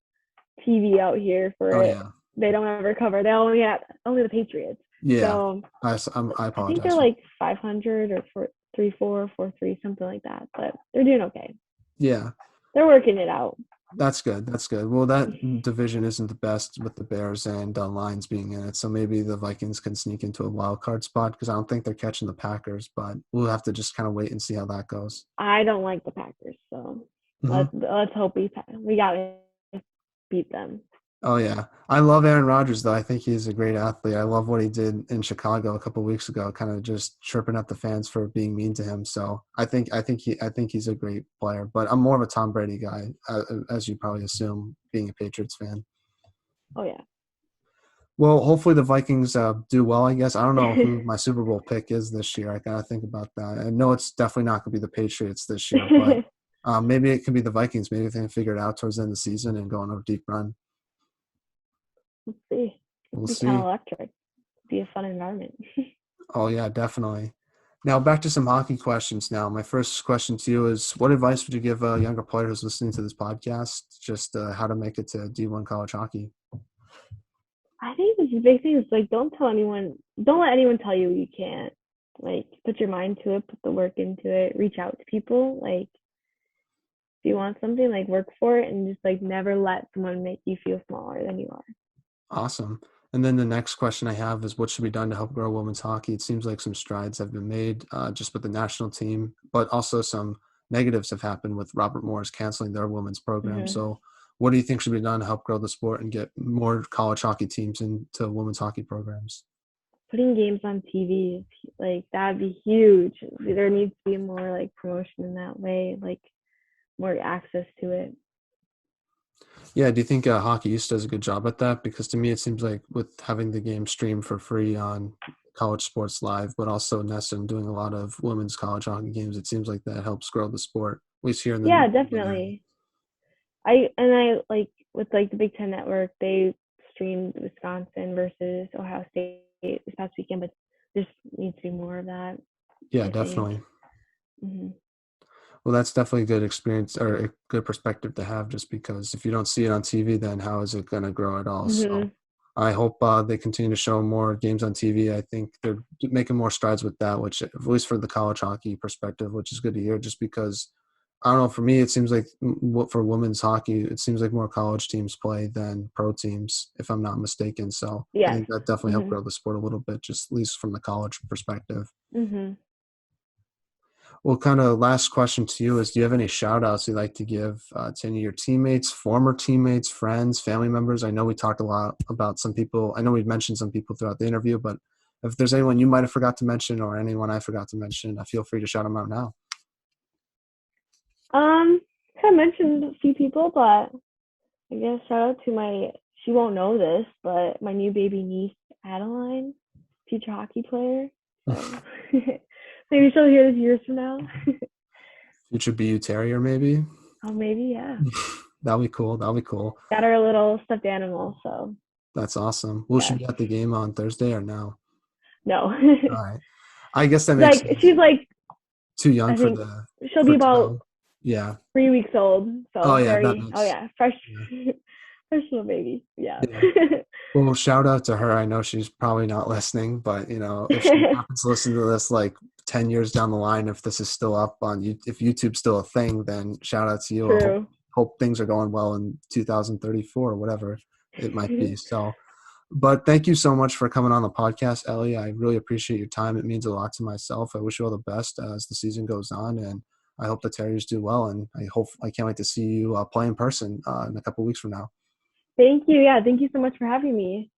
[SPEAKER 2] TV out here for
[SPEAKER 1] Oh
[SPEAKER 2] it.
[SPEAKER 1] yeah,
[SPEAKER 2] They don't ever cover. They only the Patriots.
[SPEAKER 1] yeah.
[SPEAKER 2] So
[SPEAKER 1] I
[SPEAKER 2] I think they're
[SPEAKER 1] apologize for.
[SPEAKER 2] like 500 or 4-3-4, 4-3, something like that. But they're doing okay.
[SPEAKER 1] Yeah,
[SPEAKER 2] They're working it out.
[SPEAKER 1] that's good. That's good. Well, that division isn't the best with the Bears and Lions being in it, so maybe the Vikings can sneak into a wild card spot because I don't think they're catching the Packers, but we'll have to just kind of wait and see how that goes.
[SPEAKER 2] I don't like the Packers, so
[SPEAKER 1] Hmm.
[SPEAKER 2] let's hope we got to beat them.
[SPEAKER 1] Oh yeah, I love Aaron Rodgers though. I think he's a great athlete. I love what he did in Chicago a couple of weeks ago, kind of just chirping at the fans for being mean to him. So I think he's a great player. But I'm more of a Tom Brady guy, as you probably assume, being a Patriots fan.
[SPEAKER 2] Oh yeah.
[SPEAKER 1] Well, hopefully the Vikings do well. I guess I don't know who my Super Bowl pick is this year. I gotta think about that. I know it's definitely not gonna be the Patriots this year, but maybe it could be the Vikings. Maybe they can figure it out towards the end of the season and go on a deep run.
[SPEAKER 2] Let's see. It
[SPEAKER 1] We'll
[SPEAKER 2] could be kind of
[SPEAKER 1] see.
[SPEAKER 2] electric. Be a fun environment.
[SPEAKER 1] Oh yeah, definitely. Now back to some hockey questions. Now, my first question to you is: what advice would you give a younger player who's listening to this podcast? Just how to make it to D1 college hockey?
[SPEAKER 2] I think the big thing is like don't let anyone tell you you can't. Like put your mind to it, put the work into it, reach out to people. Like if you want something, like work for it and just like never let someone make you feel smaller than you are.
[SPEAKER 1] Awesome. And then the next question I have is what should be done to help grow women's hockey? It seems like some strides have been made just with the national team, but also some negatives have happened with Robert Morris canceling their women's program.
[SPEAKER 2] Mm-hmm.
[SPEAKER 1] So, what do you think should be done to help grow the sport and get more college hockey teams into women's hockey programs?
[SPEAKER 2] Putting games on TV, like that'd be huge. There needs to be more like promotion in that way, like more access to it.
[SPEAKER 1] Yeah, do you think Hockey East does a good job at that? Because to me, it seems like with having the game streamed for free on College Sports Live, but also Nessun doing a lot of women's college hockey games, it seems like that helps grow the sport, at least here in the New
[SPEAKER 2] Yeah,
[SPEAKER 1] England area.
[SPEAKER 2] definitely. I like with like the Big Ten Network, they streamed Wisconsin versus Ohio State this past weekend, but there needs to be more of that.
[SPEAKER 1] Yeah,
[SPEAKER 2] I think.
[SPEAKER 1] definitely.
[SPEAKER 2] Mm-hmm.
[SPEAKER 1] Well, that's definitely a good experience or a good perspective to have just because if you don't see it on TV, then how is it going to grow at all? So
[SPEAKER 2] Mm-hmm.
[SPEAKER 1] I hope they continue to show more games on TV. I think they're making more strides with that, which at least for the college hockey perspective, which is good to hear just because I don't know. For me, it seems like what for women's hockey, it seems like more college teams play than pro teams, if I'm not mistaken. So I
[SPEAKER 2] Yes.
[SPEAKER 1] think that definitely helped
[SPEAKER 2] Mm-hmm.
[SPEAKER 1] grow the sport a little bit, just at least from the college perspective.
[SPEAKER 2] Mm-hmm.
[SPEAKER 1] Well, kind of last question to you is: do you have any shout outs you'd like to give to any of your teammates, former teammates, friends, family members? I know we talked a lot about some people. I know we've mentioned some people throughout the interview, but if there's anyone you might have forgot to mention or anyone I forgot to mention, feel free to shout them out now.
[SPEAKER 2] Um, I mentioned a few people, but I guess shout out to my. She won't know this, but my new baby niece, Adeline, future hockey player. So maybe she'll hear this years from now.
[SPEAKER 1] Future BU Terrier, maybe.
[SPEAKER 2] Oh, maybe yeah.
[SPEAKER 1] That'll be cool. That'll be cool.
[SPEAKER 2] Got her a little stuffed animal, so
[SPEAKER 1] That's awesome. Will she
[SPEAKER 2] yes.
[SPEAKER 1] be at the game on Thursday or no?
[SPEAKER 2] No.
[SPEAKER 1] All right. I guess that makes
[SPEAKER 2] like
[SPEAKER 1] sense.
[SPEAKER 2] she's like
[SPEAKER 1] Too young
[SPEAKER 2] I
[SPEAKER 1] for
[SPEAKER 2] think
[SPEAKER 1] the
[SPEAKER 2] she'll be
[SPEAKER 1] for
[SPEAKER 2] about
[SPEAKER 1] toe. Yeah.
[SPEAKER 2] 3 weeks old,
[SPEAKER 1] Oh
[SPEAKER 2] so
[SPEAKER 1] yeah, that
[SPEAKER 2] very
[SPEAKER 1] makes.
[SPEAKER 2] fresh
[SPEAKER 1] Yeah.
[SPEAKER 2] fresh little baby. Yeah.
[SPEAKER 1] Yeah. Well, shout out to her. I know she's probably not listening, but if she happens to listen to this like 10 years down the line, if this is still up on you, if YouTube's still a thing, then shout out to you. I
[SPEAKER 2] True.
[SPEAKER 1] hope things are going well in 2034 or whatever it might be. So, but thank you so much for coming on the podcast, Ellie. I really appreciate your time. It means a lot to myself. I wish you all the best as the season goes on, and I hope the Terriers do well. And I can't wait to see you play in person in a couple of weeks from now.
[SPEAKER 2] Thank you. Yeah, thank you so much for having me.